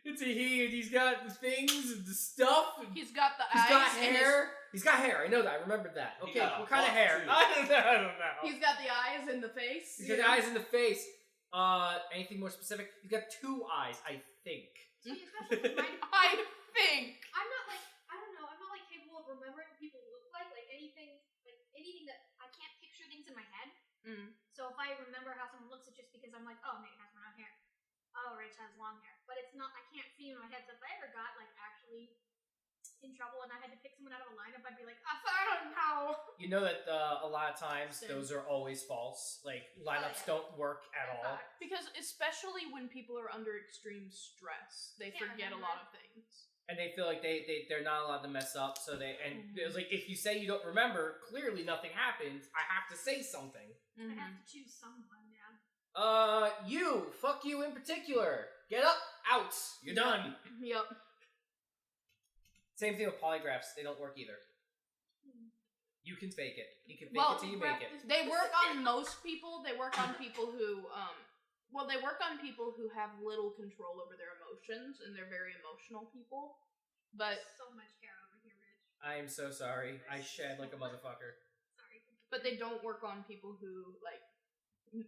Speaker 2: It's a he, and he's got the things and the stuff. And
Speaker 3: He's got the
Speaker 2: he's
Speaker 3: eyes.
Speaker 2: got
Speaker 3: in his-
Speaker 2: hair. He's got hair. I know that. I remembered that.
Speaker 1: He
Speaker 2: Okay,
Speaker 1: got a
Speaker 2: what kind of
Speaker 1: butt,
Speaker 2: hair?
Speaker 1: too.
Speaker 2: I don't know.
Speaker 3: He's got the eyes in the face.
Speaker 2: He's got the eyes in the face. Anything more specific? He's got 2 eyes, I think.
Speaker 4: See, especially with my
Speaker 3: I think.
Speaker 4: I'm not like, I don't know, I'm not like capable of remembering what people look like anything that I can't picture things in my head.
Speaker 3: Mm.
Speaker 4: So if I remember how someone looks, it's just because I'm like, oh, Nate has brown hair. Oh, Rich has long hair. But it's not, I can't see in my head. So if I ever got like actually in trouble and I had to pick someone out of a lineup, I'd be like, I don't know.
Speaker 2: You know that a lot of times
Speaker 3: Same.
Speaker 2: those are always false. Like, lineups don't work at all.
Speaker 3: Because especially when people are under extreme stress, they
Speaker 4: Can't
Speaker 3: forget a
Speaker 4: remember.
Speaker 3: lot of things.
Speaker 2: And they feel like they're not allowed to mess up, so it was like, if you say you don't remember, clearly nothing happened. I have to say something.
Speaker 4: I
Speaker 3: Mm-hmm.
Speaker 4: have to choose someone now.
Speaker 2: You! Fuck you in particular! Get up! Out! You're done!
Speaker 3: Yep.
Speaker 2: Same thing with polygraphs, they don't work either. You can fake it. You can fake
Speaker 3: Well,
Speaker 2: it till you make it.
Speaker 3: They work on most people. They work on people who, they work on people who have little control over their emotions, and they're very emotional people. But
Speaker 4: So much hair over here, Rich.
Speaker 2: I am so sorry. I shed like a motherfucker.
Speaker 4: Sorry.
Speaker 3: but but they don't work on people who like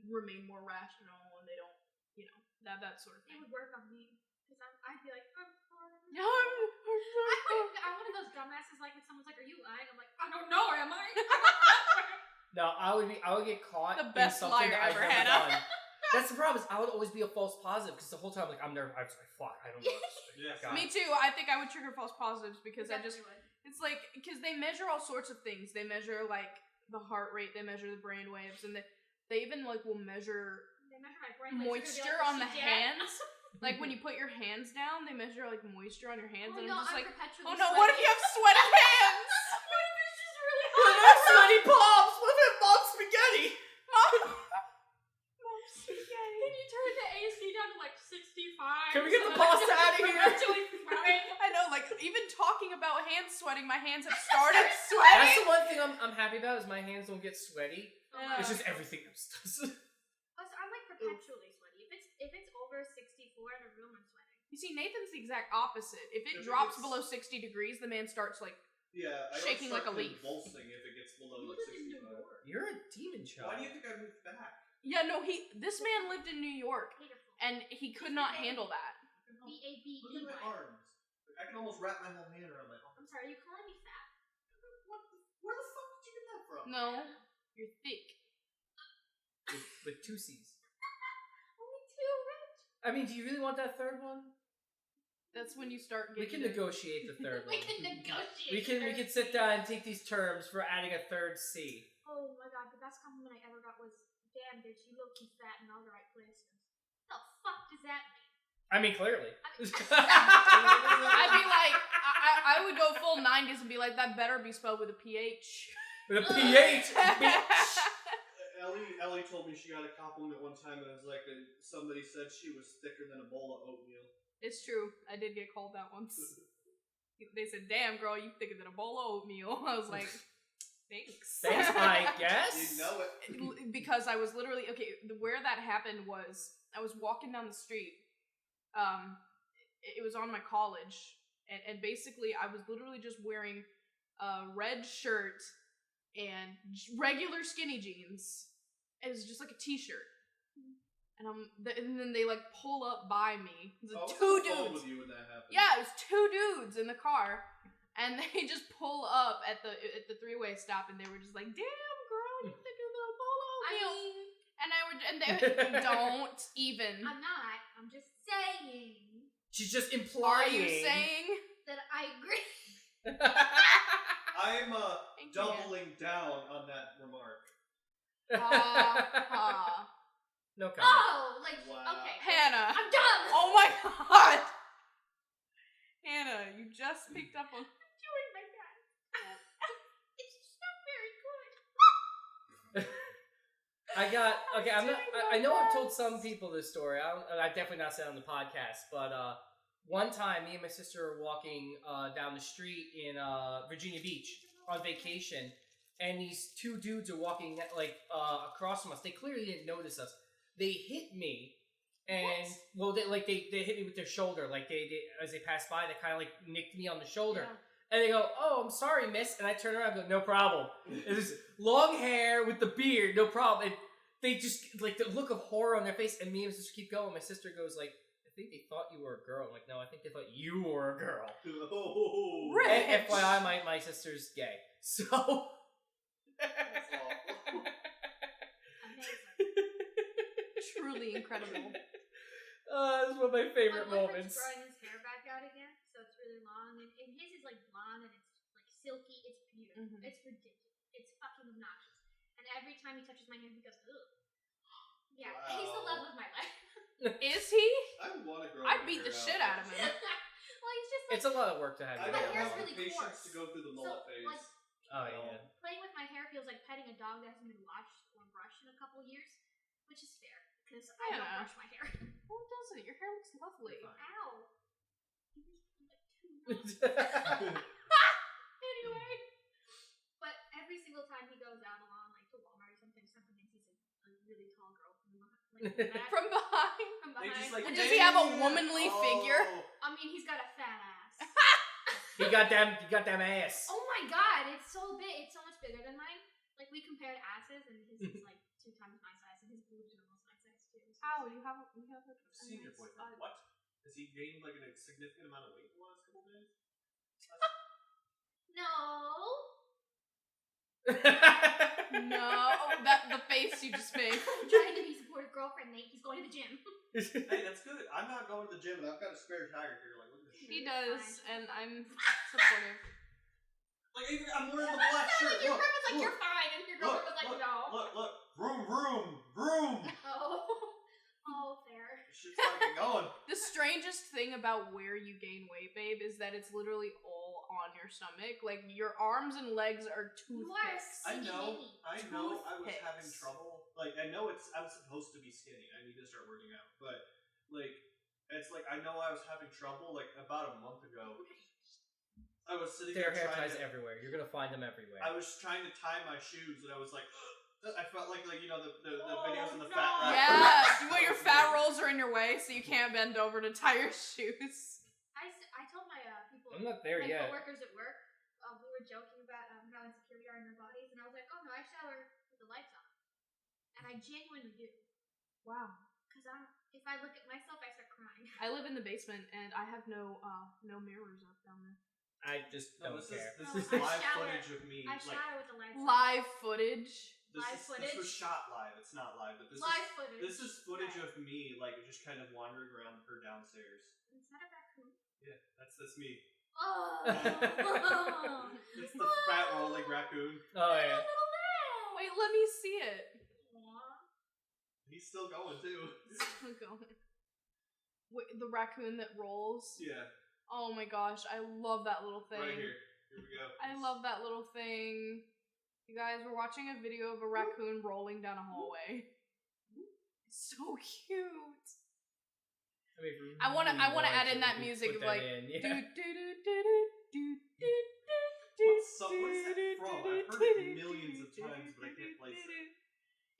Speaker 3: remain more rational and they don't, that sort of
Speaker 4: It
Speaker 3: thing.
Speaker 4: would work on me because I'd be like, I'm sorry.
Speaker 3: I'm
Speaker 4: I'm one of those dumbasses. Like if someone's like, "Are you lying?" I'm like, "I don't know. Am I?"
Speaker 2: No, I would get caught
Speaker 3: The best
Speaker 2: in something
Speaker 3: liar
Speaker 2: that I've
Speaker 3: ever,
Speaker 2: never
Speaker 3: Hannah.
Speaker 2: done. That's the problem. Is I would always be a false positive because the whole time, like, I'm nervous. I was like, fuck, I don't know.
Speaker 1: Yeah,
Speaker 2: God.
Speaker 3: Me too. I think I would trigger false positives because
Speaker 4: Definitely would.
Speaker 3: it's like, because they measure all sorts of things. They measure, like, the heart rate, they measure the brain waves, and they even, like, will measure
Speaker 4: They measure my brain
Speaker 3: moisture on the hands. Like, when you put your hands down, they measure, like, moisture on your hands, and I'm just like,
Speaker 4: perpetually
Speaker 3: oh no, what if you have sweaty hands?
Speaker 4: What if it's just really
Speaker 2: What
Speaker 4: hot?
Speaker 2: if sweaty palms? What if mom's spaghetti?
Speaker 4: Can you turn the AC down to like 65?
Speaker 2: Can we get the pasta out of here?
Speaker 4: Perpetually sweating.
Speaker 3: I know, like, even talking about hands sweating, my hands have started sweating.
Speaker 2: That's the one thing I'm happy about is my hands don't get sweaty.
Speaker 3: Yeah.
Speaker 2: It's just everything else does.
Speaker 4: I'm like perpetually sweaty. If it's over 64 in a room, I'm sweating.
Speaker 3: You see, Nathan's the exact opposite. If it
Speaker 1: If it
Speaker 3: drops
Speaker 1: gets-
Speaker 3: below 60 degrees, the man starts, like,
Speaker 1: Yeah, I
Speaker 3: Shaking
Speaker 1: start
Speaker 3: like a leaf.
Speaker 1: convulsing if it gets below like 65.
Speaker 2: You're a demon child.
Speaker 1: Why do you think I moved back?
Speaker 3: yeah, no, this man lived in New York,
Speaker 4: Haterful.
Speaker 3: and he could not handle that.
Speaker 1: Look at
Speaker 4: BABE.
Speaker 1: my arms. I can almost wrap my whole hand around my arm.
Speaker 4: I'm sorry, are you calling me fat?
Speaker 1: Where the fuck did you get that from?
Speaker 3: No, you're thick.
Speaker 2: with two C's.
Speaker 4: Only two, Rich.
Speaker 2: I mean, do you really want that third one?
Speaker 3: That's when you start
Speaker 2: We
Speaker 3: getting
Speaker 2: can negotiate the third one.
Speaker 4: We can negotiate.
Speaker 2: We can sit down and take these terms for adding a third C.
Speaker 4: Oh my god, the best compliment I ever got was, "Damn, bitch, you look fat in all the right places." The fuck does that mean?
Speaker 2: I mean, clearly.
Speaker 3: I'd be like, I would go full 90s and be like, that better be spelled with a PH.
Speaker 2: With a PH, bitch.
Speaker 1: Ellie told me she got a compliment one time and it was like somebody said she was thicker than a bowl of oatmeal.
Speaker 3: It's true. I did get called that once. They said, damn, girl, you thicker than a bowl of oatmeal. I was like, thanks.
Speaker 2: Thanks, I guess.
Speaker 1: You know it.
Speaker 3: Because I was literally, okay, where that happened was, I was walking down the street. It was on my college. And basically, I was literally just wearing a red shirt and regular skinny jeans. It was just like a t-shirt. And then they like pull up by me. It was two dudes.
Speaker 1: With you when that happened.
Speaker 3: Yeah, it was two dudes in the car, and they just pull up at the three-way stop, and they were just like, "Damn, girl, you thicker than a bolo." And they don't even.
Speaker 4: I'm not. I'm just saying
Speaker 2: She's just
Speaker 3: Are
Speaker 2: implying.
Speaker 3: you saying?
Speaker 4: that I agree.
Speaker 1: I'm
Speaker 3: Thank you.
Speaker 1: doubling down on that remark.
Speaker 2: No comment.
Speaker 4: Oh, like
Speaker 1: Wow.
Speaker 4: okay.
Speaker 3: Hannah.
Speaker 4: I'm done.
Speaker 3: Oh my god. Hannah, you just picked up on.
Speaker 4: doing my best. It's just not very good.
Speaker 2: I know I've told some people this story. I've definitely not said it on the podcast, but one time me and my sister were walking down the street in Virginia Beach on vacation, and these two dudes are walking like across from us. They clearly didn't notice us. They hit me, and they hit me with their shoulder. Like they as they passed by, they kind of like nicked me on the shoulder.
Speaker 3: Yeah.
Speaker 2: And they go, "Oh, I'm sorry, miss." And I turn around and go, "No problem." It was long hair with the beard, no problem. And they just, like, the look of horror on their face, and me and my sister keep going. My sister goes, like, "I think they thought you were a girl." I'm like, "No, I think they thought you were a girl."
Speaker 1: Oh,
Speaker 3: Rich.
Speaker 2: And FYI, my sister's gay. So...
Speaker 1: that's awful.
Speaker 4: Amazing.
Speaker 3: Truly incredible.
Speaker 2: This is one of my favorite
Speaker 4: My boyfriend's
Speaker 2: moments.
Speaker 4: growing his hair back out again, so it's really long, and his is like blonde and it's like silky. It's beautiful.
Speaker 3: Mhm.
Speaker 4: It's ridiculous. It's fucking obnoxious. And every time he touches my hair, he goes, "Ugh." Yeah, he's the love of my life.
Speaker 3: Is he?
Speaker 1: I want to grow.
Speaker 3: I'd
Speaker 1: my
Speaker 3: beat the
Speaker 1: hair
Speaker 3: shit out of him.
Speaker 4: Well, he's just like
Speaker 2: It's a lot of work to have.
Speaker 1: I
Speaker 2: you
Speaker 1: don't
Speaker 2: know.
Speaker 4: hair's
Speaker 1: have the
Speaker 4: really
Speaker 1: patience
Speaker 4: coarse.
Speaker 1: to go through the mullet
Speaker 4: So,
Speaker 1: phase.
Speaker 4: like,
Speaker 2: Oh, yeah.
Speaker 4: playing with my hair feels like petting a dog that hasn't been washed or brushed in a couple years, which is fair because I don't
Speaker 3: Yeah.
Speaker 4: brush my hair.
Speaker 3: Well, it doesn't. Your hair looks lovely.
Speaker 4: Ow. You just put, like, too much. Anyway, but every single time he goes out along, like to Walmart or something, someone thinks he's a really tall girl from the back.
Speaker 3: From behind.
Speaker 4: From
Speaker 1: They
Speaker 4: behind.
Speaker 1: just like,
Speaker 3: And does he have a
Speaker 1: "Damn."
Speaker 3: womanly figure?
Speaker 4: I mean, he's got a fat ass.
Speaker 2: He got them ass.
Speaker 4: Oh my god, it's so big. It's so much bigger than mine. Like, we compared asses, and his is like 2 times my size, and his boobs are almost my size too. So
Speaker 3: Ow, you have a
Speaker 1: I've seen your boyfriend. What? Has he gained like a significant amount of weight in the last couple days?
Speaker 4: no.
Speaker 3: No, that the face you just made.
Speaker 4: I'm trying to be supportive girlfriend, Nate. He's going to the gym.
Speaker 1: Hey, that's good. I'm not going to the gym, and I've got a spare tire here. Like, look at this shit.
Speaker 3: He does, and I'm supportive.
Speaker 1: Like, I'm wearing the black shirt.
Speaker 4: Like, your
Speaker 1: Look,
Speaker 4: friend was like,
Speaker 1: look,
Speaker 4: you're fine, and your girlfriend was like, no.
Speaker 1: Look. Vroom, vroom, vroom.
Speaker 4: Oh, fair.
Speaker 1: Shit's fucking going.
Speaker 3: The strangest thing about where you gain weight, babe, is that it's literally all on your stomach. Like, your arms and legs are toothpicks.
Speaker 1: I know I was
Speaker 3: Toothpicks.
Speaker 1: having trouble. Like, I know I'm supposed to be skinny. I need to start working out. But, like, it's like, I know I was having trouble, like, about a month ago. I was sitting
Speaker 2: There are
Speaker 1: there
Speaker 2: hair ties everywhere. You're gonna find them everywhere.
Speaker 1: I was trying to tie my shoes, and I was like, I felt like you know, the videos in the
Speaker 4: no.
Speaker 1: fat rack.
Speaker 3: Yeah, when your fat rolls are in your way, so you can't bend over to tie your shoes.
Speaker 4: I told my people,
Speaker 2: I'm not there
Speaker 4: my
Speaker 2: yet.
Speaker 4: coworkers at work, we were joking about how insecure we are in our bodies, and I was like, oh no, I shower with the lights on. And I genuinely do.
Speaker 3: Wow.
Speaker 4: Because if I look at myself, I start crying.
Speaker 3: I live in the basement, and I have no mirrors up down there.
Speaker 2: I just don't
Speaker 1: This
Speaker 2: care.
Speaker 1: is
Speaker 4: I
Speaker 1: live
Speaker 4: shower.
Speaker 1: footage of me.
Speaker 4: I
Speaker 1: Like,
Speaker 4: shower with the lights on.
Speaker 3: Live footage.
Speaker 1: this was shot live. It's not live, but
Speaker 4: Footage.
Speaker 1: this is footage
Speaker 4: Right.
Speaker 1: of me, like, just kind of wandering around her downstairs.
Speaker 4: Is that a raccoon?
Speaker 1: Yeah, that's me.
Speaker 4: Oh!
Speaker 1: It's the fat rolling raccoon.
Speaker 2: Oh yeah.
Speaker 4: Little man!
Speaker 3: Wait, let me see it.
Speaker 4: Aw.
Speaker 1: He's still going too.
Speaker 3: Still going. Wait, the raccoon that rolls.
Speaker 1: Yeah,
Speaker 3: Oh my gosh, I love that little thing.
Speaker 1: right here. Here we go.
Speaker 3: I love that little thing. You guys, we're watching a video of a raccoon rolling down a hallway. It's so cute. I wanna add in that music of like do do do do do do do.
Speaker 1: What is that from? I've heard it millions of times, but I can't place it.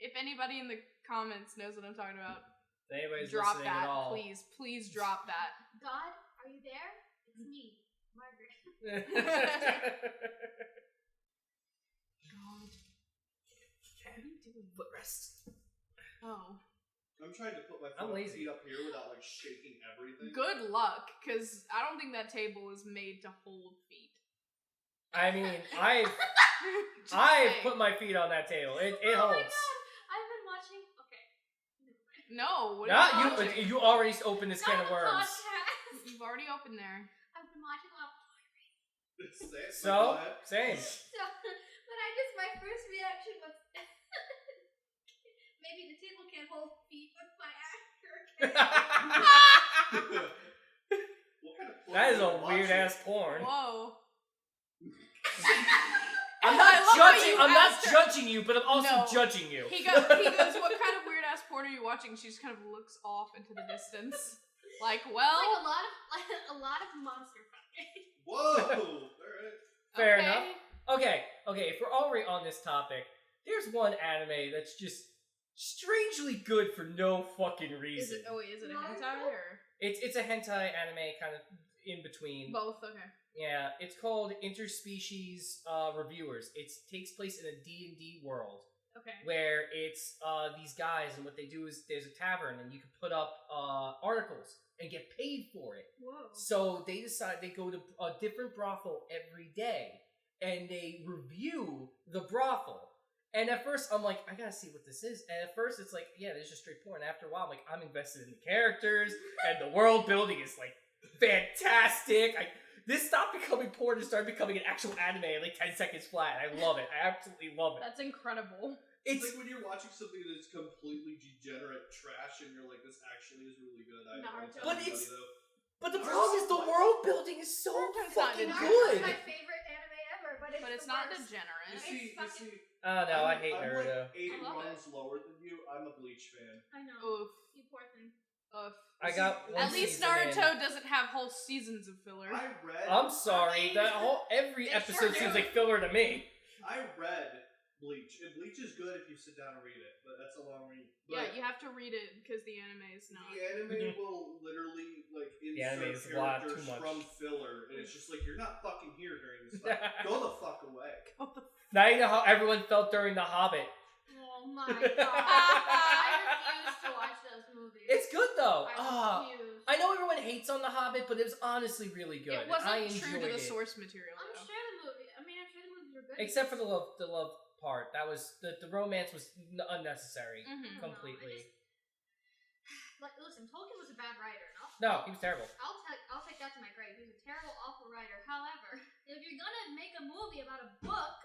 Speaker 3: If anybody in the comments knows what I'm talking about,
Speaker 2: If anybody's
Speaker 3: drop
Speaker 2: listening
Speaker 3: that,
Speaker 2: at all.
Speaker 3: please drop that.
Speaker 4: God, are you there? It's me, Margaret.
Speaker 3: God,
Speaker 2: What are you doing? Footrest.
Speaker 3: oh.
Speaker 1: I'm trying to put my
Speaker 2: I'm lazy.
Speaker 1: feet up here without like shaking everything.
Speaker 3: Good luck, because I don't think that table is made to hold feet.
Speaker 2: I mean, I've
Speaker 3: Just saying.
Speaker 2: put my feet on that table. It
Speaker 4: Oh my
Speaker 2: holds.
Speaker 4: God, I've been watching. Okay.
Speaker 3: No, what
Speaker 2: Not
Speaker 3: are you
Speaker 2: you.
Speaker 3: watching?
Speaker 2: You already opened this can
Speaker 4: Not
Speaker 2: of
Speaker 4: the
Speaker 2: worms.
Speaker 4: podcast.
Speaker 3: You've already opened there.
Speaker 4: I've been watching a lot.
Speaker 2: So same.
Speaker 4: So, but my first reaction was, maybe the table can't hold feet, but my actor can.
Speaker 1: What kind of porn
Speaker 2: That is
Speaker 1: are
Speaker 2: a
Speaker 1: you
Speaker 2: weird
Speaker 1: watching?
Speaker 2: ass porn.
Speaker 3: Whoa.
Speaker 2: I'm
Speaker 3: I
Speaker 2: not
Speaker 3: love how
Speaker 2: judging.
Speaker 3: you
Speaker 2: I'm not
Speaker 3: asked her-
Speaker 2: judging you, but I'm also
Speaker 3: No.
Speaker 2: judging you.
Speaker 3: He goes, what kind of weird ass porn are you watching? She just kind of looks off into the distance. Like, well,
Speaker 4: Like a lot of monster fucking.
Speaker 1: Whoa! Alright.
Speaker 2: Fair
Speaker 3: okay.
Speaker 2: enough. Okay. If we're already on this topic, there's one anime that's just strangely good for no fucking
Speaker 3: Is
Speaker 2: reason.
Speaker 3: it a
Speaker 4: Naruto?
Speaker 3: hentai or
Speaker 2: It's a hentai anime kind of in between.
Speaker 3: both? Okay.
Speaker 2: Yeah, it's called Interspecies Reviewers. It takes place in a D&D world
Speaker 3: Okay.
Speaker 2: where it's these guys, and what they do is there's a tavern, and you can put up articles and get paid for it.
Speaker 4: Whoa.
Speaker 2: So they decide they go to a different brothel every day, and they review the brothel. And at first, I'm like, I gotta see what this is. And at first, it's like, yeah, there's just straight porn. After a while, I'm like, I'm invested in the characters, and the world building is like fantastic. This stopped becoming porn and started becoming an actual anime in like 10 seconds flat. I love it. I absolutely love it.
Speaker 3: That's incredible.
Speaker 1: It's like when you're watching something that's completely degenerate trash and you're like, this actually is really good. I don't
Speaker 4: Naruto.
Speaker 1: tell
Speaker 2: But
Speaker 1: anybody,
Speaker 2: it's-
Speaker 1: though.
Speaker 2: But the
Speaker 1: Naruto's
Speaker 2: problem is the
Speaker 1: what?
Speaker 2: world building is so
Speaker 3: Naruto's
Speaker 2: fucking
Speaker 3: not
Speaker 2: good.
Speaker 4: Naruto's my favorite anime ever, but it's
Speaker 3: Not
Speaker 4: the worst.
Speaker 3: degenerate.
Speaker 1: You see,
Speaker 2: Oh no, I hate
Speaker 1: I'm
Speaker 2: Naruto.
Speaker 1: like 8
Speaker 3: I love
Speaker 1: rungs lower than you. I'm a Bleach fan.
Speaker 4: I know.
Speaker 3: Oof.
Speaker 4: You poor thing.
Speaker 3: Oof.
Speaker 2: I got one
Speaker 3: At least
Speaker 2: season
Speaker 3: Naruto
Speaker 2: in.
Speaker 3: doesn't have whole seasons of filler.
Speaker 1: I read.
Speaker 2: I'm sorry. That whole every
Speaker 4: They
Speaker 2: episode
Speaker 4: sure
Speaker 2: seems
Speaker 4: do.
Speaker 2: like filler to me.
Speaker 1: I read Bleach, and Bleach is good if you sit down and read it, but that's a long read.
Speaker 3: Yeah,
Speaker 1: But
Speaker 3: you have to read it because the anime is not.
Speaker 1: the anime will literally like
Speaker 2: anime
Speaker 1: insert
Speaker 2: is a lot
Speaker 1: characters
Speaker 2: too much.
Speaker 1: from filler, and it's just like you're not fucking here during this fight. Go the fuck away.
Speaker 3: What the
Speaker 2: Now you know how everyone felt during The Hobbit.
Speaker 4: Oh my god. I refuse to watch those movies.
Speaker 2: It's good though.
Speaker 4: I refuse.
Speaker 2: I know everyone hates on The Hobbit, but it was honestly really good.
Speaker 3: It wasn't
Speaker 2: I
Speaker 3: true to
Speaker 2: enjoyed
Speaker 3: the
Speaker 2: it.
Speaker 3: source material.
Speaker 4: I'm
Speaker 3: though.
Speaker 4: sure the movie. I mean, I'm sure the movies are good.
Speaker 2: Except for the love part. That was the romance was unnecessary completely.
Speaker 4: Like, listen, Tolkien was a bad writer.
Speaker 2: No, he was terrible.
Speaker 4: I'll take that to my grave. He was a terrible, awful writer. However, if you're gonna make a movie about a book,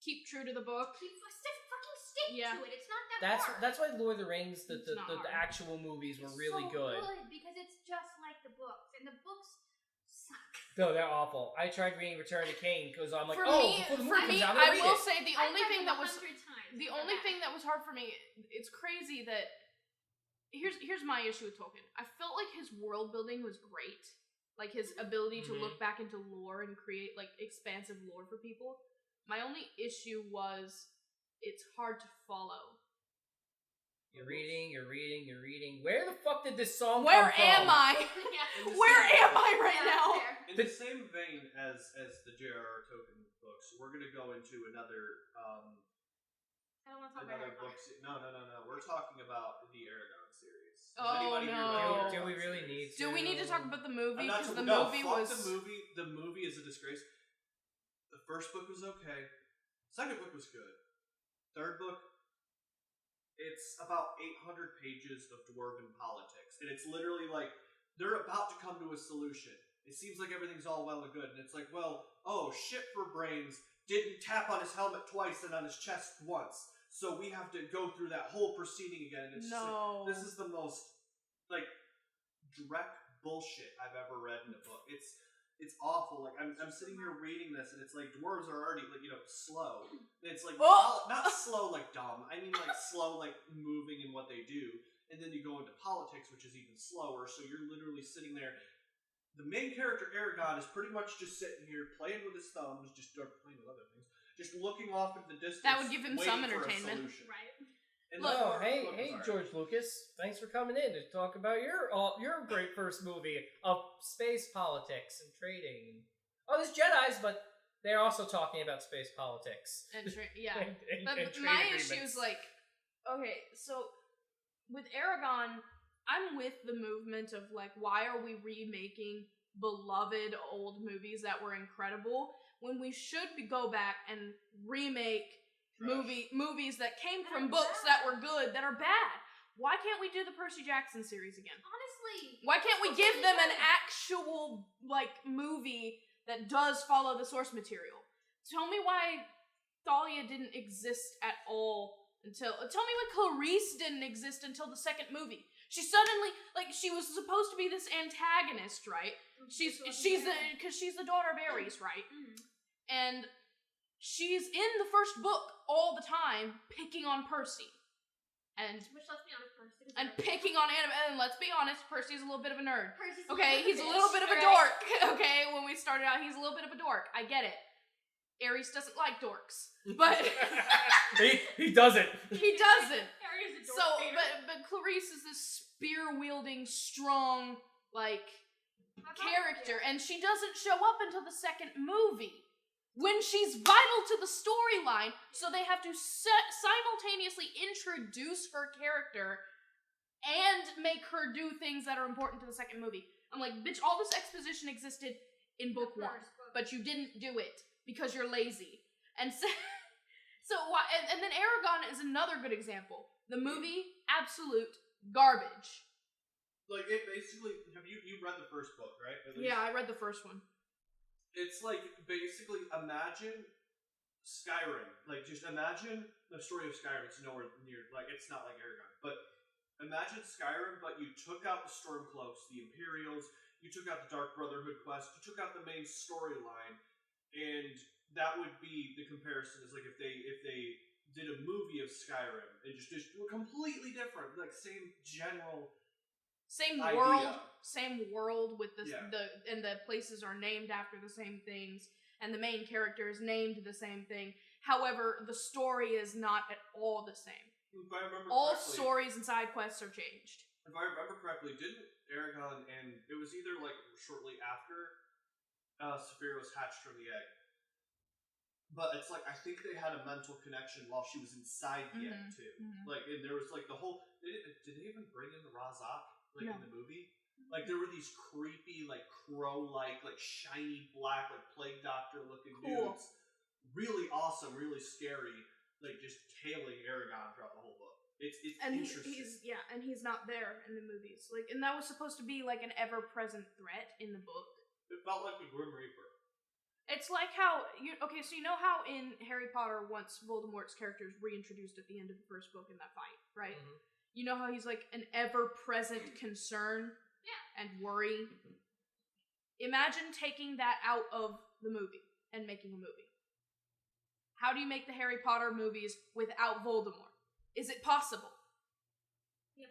Speaker 3: keep true to the book.
Speaker 4: Fucking stick to it. It's not that hard.
Speaker 2: That's why Lord of the Rings, the
Speaker 3: hard.
Speaker 2: actual movies were
Speaker 4: It's
Speaker 2: really
Speaker 4: so
Speaker 2: good.
Speaker 4: because it's just like the books, and the books suck.
Speaker 2: No, they're awful. I tried reading Return of the King because I'm like,
Speaker 3: before
Speaker 2: the movie comes out, I'm
Speaker 3: I
Speaker 2: gonna read
Speaker 3: will
Speaker 2: it.
Speaker 3: say the only thing that was hard for me. It's crazy that here's my issue with Tolkien. I felt like his world building was great, like his ability to look back into lore and create like expansive lore for people. My only issue was it's hard to follow.
Speaker 2: You're reading. Where the fuck did this song
Speaker 3: Where
Speaker 2: come from?
Speaker 3: am I? Where am I right now?
Speaker 1: In the same vein as the J.R.R. Tolkien books, we're gonna go into another
Speaker 4: I don't want to talk about
Speaker 1: another book. No. We're talking about the Aragon series.
Speaker 3: Oh no!
Speaker 2: Do we really need to?
Speaker 3: Do we need to talk about the movie? Because the
Speaker 1: fuck
Speaker 3: movie was
Speaker 1: the movie is a disgrace. The first book was okay. Second book was good. Third book, it's about 800 pages of dwarven politics, and it's literally like they're about to come to a solution. It seems like everything's all well and good, and it's like, well, shit for brains didn't tap on his helmet twice and on his chest once, so we have to go through that whole proceeding again. And it's just like, this is the most like direct bullshit I've ever read in a book. It's awful. Like I'm sitting here reading this, and it's like dwarves are already like slow. And it's like not slow like dumb. I mean like slow like moving in what they do. And then you go into politics, which is even slower. So you're literally sitting there. The main character Aragon is pretty much just sitting here playing with his thumbs, just playing with other things, just looking off into the distance.
Speaker 3: That would give him some
Speaker 1: waiting for a
Speaker 3: entertainment,
Speaker 1: solution.
Speaker 4: right?
Speaker 1: And
Speaker 2: Look, hey, George Lucas, thanks for coming in to talk about your great first movie of space politics and trading. Oh, there's Jedis, but they're also talking about space politics.
Speaker 3: and
Speaker 2: and trade
Speaker 3: my
Speaker 2: agreements.
Speaker 3: issue is like, okay, so with Aragon, I'm with the movement of like, why are we remaking beloved old movies that were incredible when we should go back and remake movies that came from books that were good that are bad? Why can't we do the Percy Jackson series again?
Speaker 4: Honestly,
Speaker 3: Why can't we give them an actual like movie that does follow the source material? Tell me why Thalia didn't exist at all until. Tell me why Clarice didn't exist until the second movie. She suddenly, like, she was supposed to be this antagonist, right? She's the daughter of Ares, right?
Speaker 4: Mm-hmm.
Speaker 3: And she's in the first book all the time picking on Percy.
Speaker 4: Which, let's be honest, Percy.
Speaker 3: And picking on Annabelle. And let's be honest, Percy's a little bit of a nerd.
Speaker 4: Percy's
Speaker 3: Okay, he's a little bit of a dork. Okay, when we started out, he's a little bit of a dork. I get it. Ares doesn't like dorks. But
Speaker 2: he doesn't.
Speaker 3: He doesn't.
Speaker 4: Harry is a dork.
Speaker 3: So, but Clarice is this spear-wielding, strong, like, character. And she doesn't show up until the second movie, when she's vital to the storyline, so they have to simultaneously introduce her character and make her do things that are important to the second movie. I'm like, bitch, all this exposition existed in book one, but you didn't do it because you're lazy. And and then Aragon is another good example. The movie, absolute garbage.
Speaker 1: Like, it basically, you read the first book, right?
Speaker 3: Yeah, I read the first one.
Speaker 1: It's like, basically, imagine Skyrim. Like, just imagine the story of Skyrim. It's nowhere near, like, it's not like Aragon. But imagine Skyrim, but you took out the Stormcloaks, the Imperials, you took out the Dark Brotherhood quest, you took out the main storyline, and that would be the comparison. Is like if they did a movie of Skyrim and just completely different, like same general,
Speaker 3: same world with the places are named after the same things, and the main character is named the same thing. However, the story is not at all the same.
Speaker 1: If I remember
Speaker 3: all
Speaker 1: correctly,
Speaker 3: stories and side quests are changed.
Speaker 1: If I remember correctly, didn't Aragon, and it was either like shortly after Saphira was hatched from the egg, But it's like I think they had a mental connection while she was inside the egg too. Like, and there was like the whole. Did they even bring in the Razak in the movie? Like there were these creepy, like crow-like, like shiny black, like plague doctor looking dudes. Really awesome, really scary. Like just tailing Aragon throughout the whole book. It's interesting.
Speaker 3: He's not there in the movies. Like, and that was supposed to be like an ever-present threat in the book.
Speaker 1: It felt like the Grim Reaper.
Speaker 3: It's like how so you know how in Harry Potter once Voldemort's character is reintroduced at the end of the first book in that fight, right? Mm-hmm. You know how he's like an ever-present concern and worry? Imagine taking that out of the movie and making a movie. How do you make the Harry Potter movies without Voldemort? Is it possible?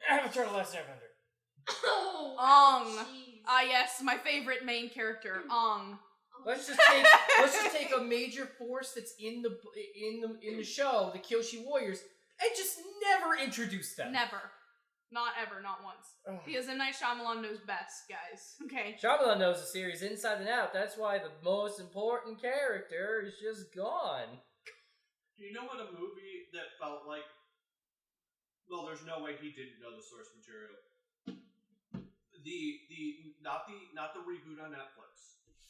Speaker 2: Avatar: The Last Airbender.
Speaker 3: Ong. Ah yes, my favorite main character, Ong.
Speaker 2: Let's just take a major force that's in the show, the Kyoshi Warriors, and just never introduce them.
Speaker 3: Never. Not ever, not once. Ugh. Because M. Night Shyamalan knows best, guys. Okay.
Speaker 2: Shyamalan knows the series inside and out. That's why the most important character is just gone.
Speaker 1: Do you know what a movie that felt like? Well, there's no way he didn't know the source material. Not the reboot on Netflix.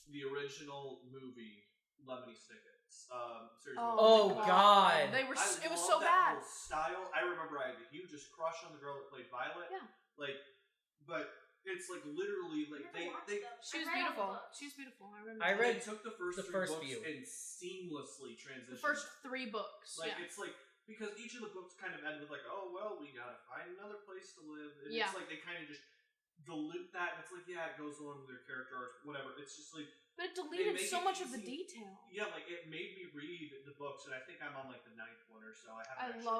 Speaker 1: The original movie, Lemony Snicket's.
Speaker 2: God!
Speaker 3: They were. It was so
Speaker 1: that
Speaker 3: bad.
Speaker 1: Whole style. I remember I had the hugest crush on the girl that played Violet.
Speaker 3: Yeah.
Speaker 1: But it's like literally like they.
Speaker 3: She was beautiful. She was beautiful. I remember.
Speaker 1: They took the first three books and seamlessly transitioned.
Speaker 3: The first 3 books.
Speaker 1: Like it's like because each of the books kind of end with like, oh well, we gotta find another place to live, and it's like they kind of just dilute that, and it's like, it goes along with their character arcs, whatever. It's just like,
Speaker 3: but it deleted so much of the detail.
Speaker 1: Yeah, like it made me read the books, and I think I'm on like the 9th one or so.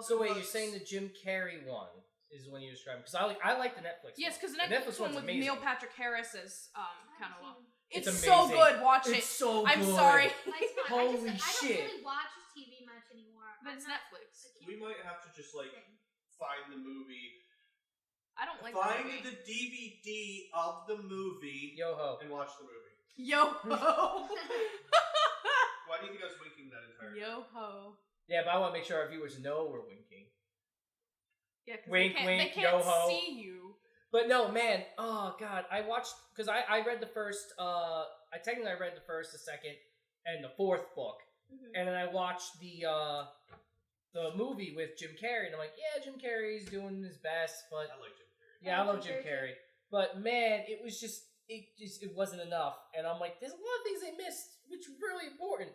Speaker 2: So wait, you're saying the Jim Carrey one is when you describe? Because I like the Netflix.
Speaker 3: Yes, because the
Speaker 2: Netflix
Speaker 3: one with
Speaker 2: amazing.
Speaker 3: Neil Patrick Harris as Cannibal.
Speaker 2: It's
Speaker 3: so good. Watch it.
Speaker 2: It's so good.
Speaker 3: I'm sorry.
Speaker 2: Holy shit!
Speaker 4: I don't really watch TV much anymore.
Speaker 3: But it's Netflix.
Speaker 1: We might have to just like find the movie.
Speaker 3: I don't like
Speaker 1: find the DVD of the movie.
Speaker 2: Yo ho.
Speaker 1: And watch the movie.
Speaker 3: Yo ho.
Speaker 1: Why do you think I was winking that entire time?
Speaker 3: Yo ho.
Speaker 2: Yeah, but I want to make sure our viewers know we're winking.
Speaker 3: Yeah, because
Speaker 2: wink,
Speaker 3: they can't see you.
Speaker 2: But no, man. Oh god, I watched because I read the first. I read the first, the second, and the 4th book, and then I watched the movie with Jim Carrey, and I'm like, yeah, Jim Carrey's doing his best, but
Speaker 1: I like Jim Carrey.
Speaker 2: Yeah, I love Jim Carrey. But man, it wasn't enough. And I'm like, there's a lot of things they missed, which are really important.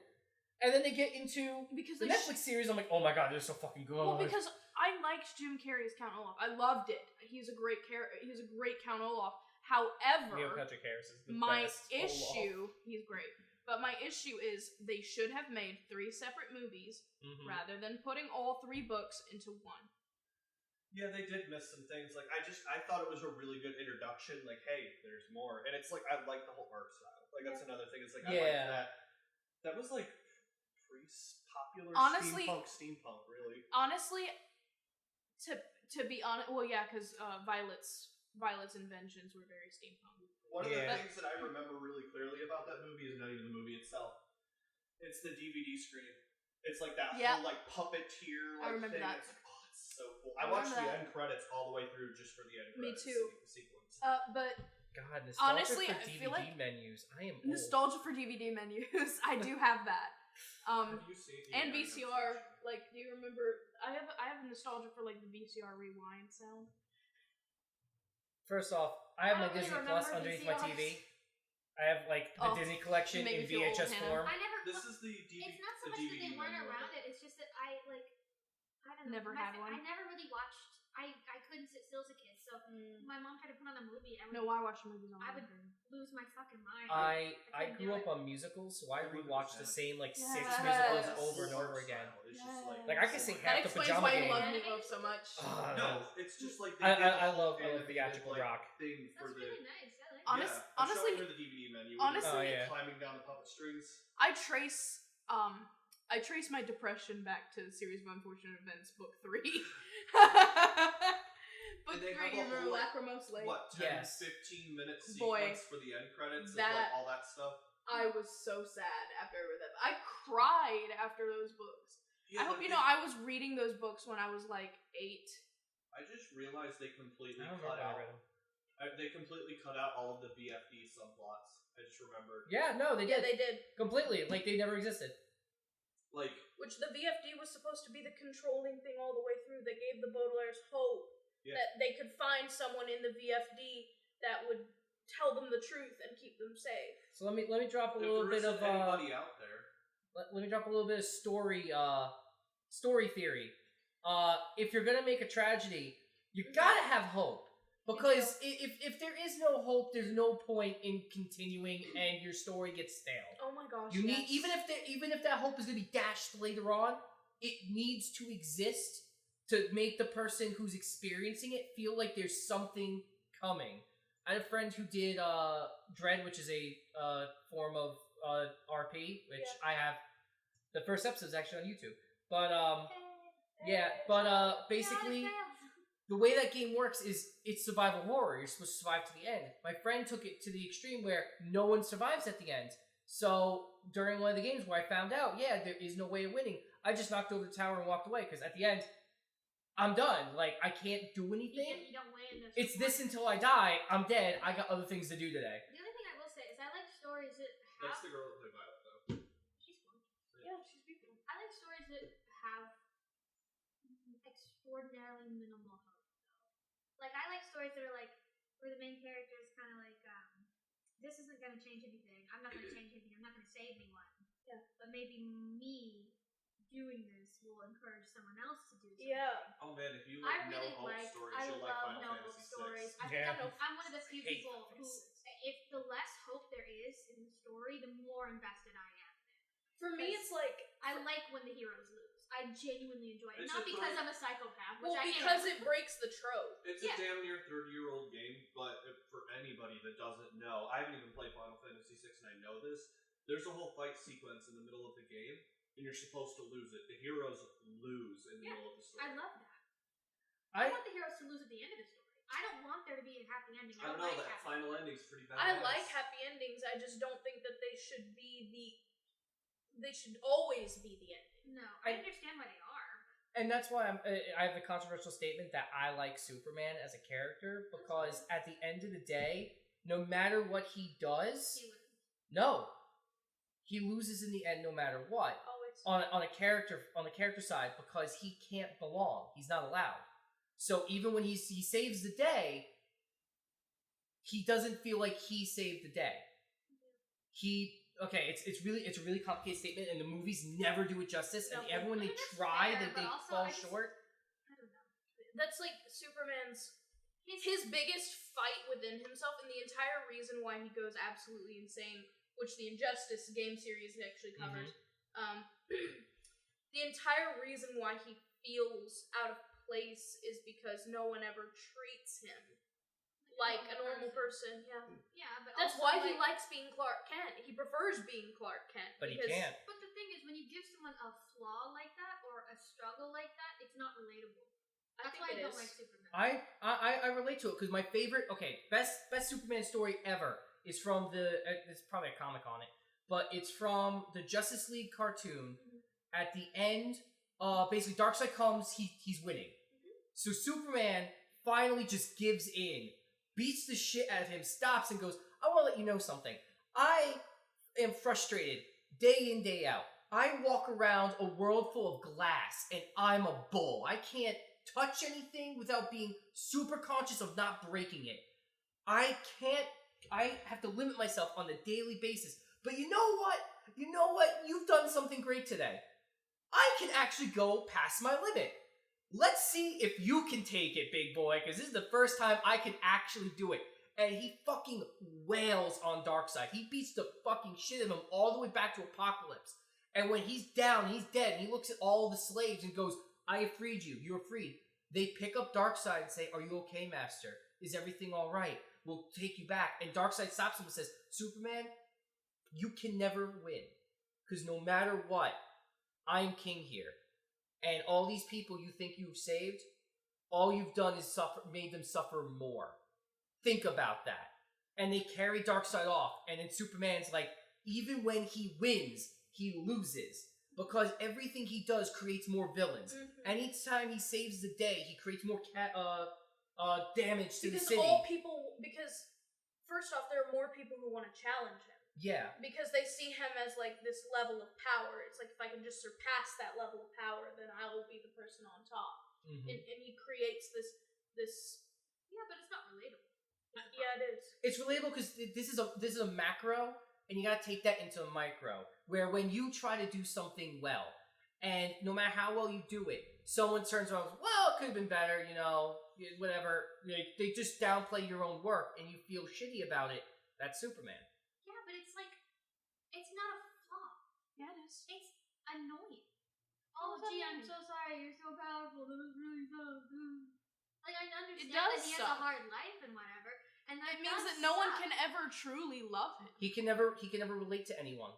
Speaker 2: And then they get into the Netflix series, I'm like, oh my god, they're so fucking good.
Speaker 3: Well, because I liked Jim Carrey as Count Olaf. I loved it. He's a great Count Olaf. However,
Speaker 2: Neil Patrick Harris is the
Speaker 3: my
Speaker 2: best
Speaker 3: issue, he's great. But my issue is they should have made 3 separate movies rather than putting all 3 books into one.
Speaker 1: Yeah, they did miss some things. Like I thought it was a really good introduction. Like, hey, there's more, and it's like I like the whole art style. Like that's another thing. It's like I like that. That was like pre-popular steampunk, really.
Speaker 3: Honestly, to be honest, well, yeah, because Violet's inventions were very steampunk.
Speaker 1: One of the things that I remember really clearly about that movie is not even the movie itself. It's the DVD screen. It's like that whole like puppeteer like
Speaker 3: I remember
Speaker 1: thing.
Speaker 3: That.
Speaker 1: It's like, oh, it's so cool. I watched the end credits all the way through just for the end credits.
Speaker 3: Me too.
Speaker 1: Sequence.
Speaker 3: But
Speaker 2: God, nostalgia
Speaker 3: honestly,
Speaker 2: for
Speaker 3: I
Speaker 2: DVD
Speaker 3: feel like
Speaker 2: menus. I am old.
Speaker 3: Nostalgia for DVD menus. I do have that.
Speaker 1: Have you seen
Speaker 3: and VCR. Like, do you remember? I have nostalgia for like the VCR rewind sound.
Speaker 2: First off, I have my Disney Plus underneath my TV. I have like the Disney collection in VHS form.
Speaker 1: This is the DVD.
Speaker 4: It's not so much that they weren't around it. It's just that I don't know.
Speaker 3: Never had one.
Speaker 4: I never really watched. I couldn't sit still as a kid, so my mom tried to put on a movie. I
Speaker 3: watched movies on.
Speaker 4: I would lose my fucking mind.
Speaker 2: I grew up on musicals, so I rewatched the same like 6 musicals over and over again.
Speaker 1: It's just
Speaker 2: like I can sing half the Pajama Game.
Speaker 3: That explains why you love me so much.
Speaker 1: No, it's just like
Speaker 2: I love theatrical rock.
Speaker 1: Thing for
Speaker 4: That's really nice. I like it.
Speaker 3: Honestly,
Speaker 1: the DVD menu.
Speaker 3: Honestly,
Speaker 1: climbing down the puppet strings.
Speaker 3: I trace my depression back to the Series of Unfortunate Events, Book 3. Book 3, you remember Lacrimose Lake?
Speaker 1: What, 10, 15-minute sequence for the end credits and like all that stuff?
Speaker 3: I was so sad after I read that. I cried after those books.
Speaker 1: Yeah,
Speaker 3: I hope you know I was reading those books when I was like 8.
Speaker 1: I just realized they completely
Speaker 2: I don't
Speaker 1: cut
Speaker 2: remember when I
Speaker 1: out.
Speaker 2: read them.
Speaker 1: They completely cut out all of the VFD subplots. I just remembered.
Speaker 2: Yeah, no, they did.
Speaker 3: Yeah, they did.
Speaker 2: Completely. Like, they never existed.
Speaker 1: Like,
Speaker 3: which the VFD was supposed to be the controlling thing all the way through. They gave the Baudelaires hope that they could find someone in the VFD that would tell them the truth and keep them safe.
Speaker 2: So let me drop a
Speaker 1: if
Speaker 2: little
Speaker 1: there
Speaker 2: bit of
Speaker 1: isn't anybody out there.
Speaker 2: let me drop a little bit of story theory. If you're gonna make a tragedy, you gotta have hope. Because if there is no hope, there's no point in continuing, and your story gets stale.
Speaker 3: Oh my gosh!
Speaker 2: You need even if that hope is gonna be dashed later on, it needs to exist to make the person who's experiencing it feel like there's something coming. I had a friend who did Dread, which is a form of RP, which I have. The first episode is actually on YouTube, but basically. The way that game works is it's survival horror. You're supposed to survive to the end. My friend took it to the extreme where no one survives at the end. So during one of the games where I found out, there is no way of winning, I just knocked over the tower and walked away because at the end, I'm done. Like, I can't do anything.
Speaker 4: You don't win.
Speaker 2: It's this until I die. I'm dead. I got other things to do today.
Speaker 4: The other thing I will say is I like stories that have...
Speaker 1: That's the girl that played Violet, though.
Speaker 4: She's fun.
Speaker 3: Yeah, she's beautiful.
Speaker 4: I like stories that have extraordinarily minimal hope. Like, I like stories that are like, where the main character is kind of like, this isn't going to change anything. I'm not going to change anything. I'm not going to save anyone.
Speaker 3: Yeah.
Speaker 4: But maybe me doing this will encourage someone else to do something.
Speaker 3: Yeah.
Speaker 1: Oh man, if you
Speaker 4: I
Speaker 1: like
Speaker 4: really
Speaker 1: no hope
Speaker 4: like,
Speaker 1: stories,
Speaker 4: I
Speaker 1: you'll like
Speaker 4: love
Speaker 1: Final
Speaker 4: no
Speaker 1: Fantasy
Speaker 4: hope stories.
Speaker 1: VI.
Speaker 4: I think
Speaker 2: Yeah.
Speaker 4: I'm one of the few
Speaker 2: Hate
Speaker 4: people who,
Speaker 2: Final
Speaker 4: if the less hope there is in the story, the more invested I am.
Speaker 3: For me, it's like
Speaker 4: I like when the heroes lose. I genuinely enjoy it.
Speaker 1: It's
Speaker 4: Not
Speaker 1: a
Speaker 4: because
Speaker 1: great-
Speaker 4: I'm a psychopath, which I
Speaker 3: because
Speaker 4: am.
Speaker 3: it breaks the trope.
Speaker 1: It's a damn near 30-year-old game, but for anybody that doesn't know, I haven't even played Final Fantasy VI and I know this, there's a whole fight sequence in the middle of the game, and you're supposed to lose it. The heroes lose in the middle of the story.
Speaker 4: I love that. I want the heroes to lose at the end of the story. I don't want there to be a happy ending.
Speaker 1: I don't know,
Speaker 4: like
Speaker 1: that
Speaker 4: happy
Speaker 1: final ending's pretty bad.
Speaker 3: I like happy endings. I just don't think that they should be they should always be the ending.
Speaker 4: No, I understand why they are.
Speaker 2: And that's why I have the controversial statement that I like Superman as a character because at the end of the day, no matter what he does, he loses in the end no matter what.
Speaker 3: Always.
Speaker 2: On a character side because he can't belong. He's not allowed. So even when he saves the day, he doesn't feel like he saved the day. It's a really complicated statement, and the movies never do it justice. And everyone they try, they fall short.
Speaker 4: I don't know.
Speaker 3: That's like Superman's his biggest fight within himself, and the entire reason why he goes absolutely insane, which the Injustice game series actually covers. The entire reason why he feels out of place is because no one ever treats him like a normal person.
Speaker 4: Yeah, but
Speaker 3: that's
Speaker 4: also,
Speaker 3: why he likes being Clark Kent. He prefers being Clark Kent.
Speaker 2: But he can't.
Speaker 4: But the thing is, when you give someone a flaw like that or a struggle like that, it's not relatable. That's why I don't like Superman.
Speaker 2: I relate to it because my favorite, best Superman story ever is from it's probably a comic on it, but it's from the Justice League cartoon. At the end, basically Darkseid comes, he's winning. So Superman finally just gives in, beats the shit out of him, stops and goes, I want to let you know something. I am frustrated day in, day out. I walk around a world full of glass and I'm a bull. I can't touch anything without being super conscious of not breaking it. I have to limit myself on a daily basis. But you know what? You've done something great today. I can actually go past my limit. Let's see if you can take it, big boy, because this is the first time I can actually do it. And he fucking wails on Darkseid. He beats the fucking shit out of him all the way back to Apocalypse. And when he's down, he's dead, and he looks at all the slaves and goes, I have freed you. You're freed. They pick up Darkseid and say, are you okay, Master? Is everything all right? We'll take you back. And Darkseid stops him and says, Superman, you can never win. Because no matter what, I'm king here. And all these people you think you've saved, all you've done is made them suffer more. Think about that. And they carry Darkseid off. And then Superman's like, even when he wins, he loses. Because everything he does creates more villains.
Speaker 3: Mm-hmm.
Speaker 2: Anytime he saves the day, he creates more damage to the city.
Speaker 3: Because first off, there are more people who want to challenge him.
Speaker 2: Yeah.
Speaker 3: Because they see him as like this level of power. It's like if I can just surpass that level of power, then I will be the person on top.
Speaker 2: Mm-hmm.
Speaker 3: And he creates this.
Speaker 4: Yeah, but it's not relatable.
Speaker 3: Yeah, it is.
Speaker 2: It's relatable because this is a macro, and you gotta take that into a micro. Where when you try to do something well, and no matter how well you do it, someone turns around and goes, well, it could have been better, whatever. They just downplay your own work, and you feel shitty about it. That's Superman.
Speaker 4: Yeah, but it's like, it's not a flaw.
Speaker 3: Yeah, it is.
Speaker 4: It's annoying. Oh, gee, I'm so sorry. You're so powerful. That was really tough. Like, I understand that he has a hard life and whatever, and
Speaker 3: it means that no one can ever truly love him.
Speaker 2: He can never relate to anyone.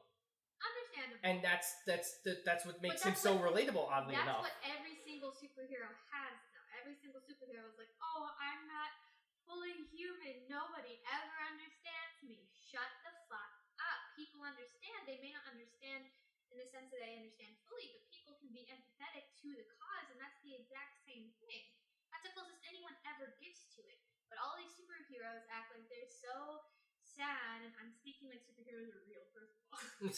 Speaker 4: Understandable.
Speaker 2: And that's what makes him so relatable, oddly enough.
Speaker 4: That's what every single superhero has, though. Every single superhero is like, oh, I'm not fully human. Nobody ever understands me. Shut the fuck up. People understand. They may not understand in the sense that they understand fully, but people can be empathetic to the cause, and that's the exact same thing. That's the closest anyone ever gets to it. But all these superheroes act like they're so sad, and I'm speaking like superheroes are real, first of all.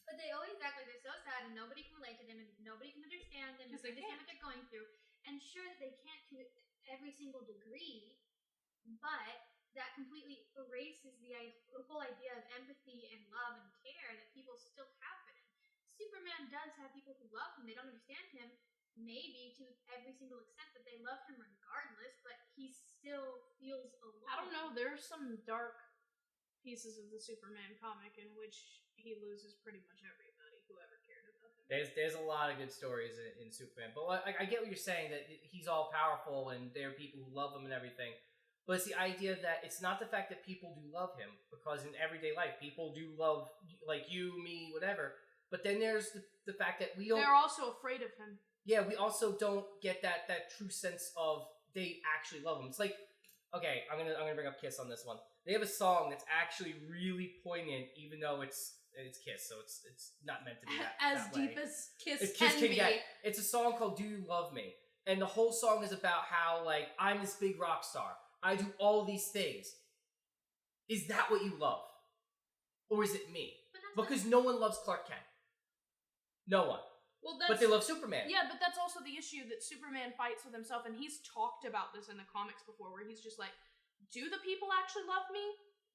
Speaker 4: But they always act like they're so sad, and nobody can relate to them, and nobody can understand them, and understand what they're going through. And sure, that they can't to every single degree, but that completely erases the whole idea of empathy and love and care that people still have for him. Superman does have people who love him. They don't understand him, maybe to every single extent, but they love him regardless, but he still feels alone.
Speaker 3: I don't know, there are some dark pieces of the Superman comic in which he loses pretty much everybody who ever cared about him.
Speaker 2: There's a lot of good stories in Superman, but I get what you're saying, that he's all powerful and there are people who love him and everything, but it's the idea that it's not the fact that people do love him, because in everyday life people do love, like you, me, whatever, but then there's the fact that we don't...
Speaker 3: They're also afraid of him.
Speaker 2: Yeah, we also don't get that true sense of they actually love him. It's like, okay, I'm gonna bring up Kiss on this one. They have a song that's actually really poignant, even though it's Kiss, so it's not meant to be that
Speaker 3: deep
Speaker 2: way.
Speaker 3: as Kiss
Speaker 2: can
Speaker 3: be.
Speaker 2: Get. It's a song called "Do You Love Me," and the whole song is about how, like, I'm this big rock star. I do all these things. Is that what you love, or is it me? Because no one loves Clark Kent. No one.
Speaker 3: Well,
Speaker 2: but they love Superman.
Speaker 3: Yeah, but that's also the issue that Superman fights with himself, and he's talked about this in the comics before, where he's just like, do the people actually love me?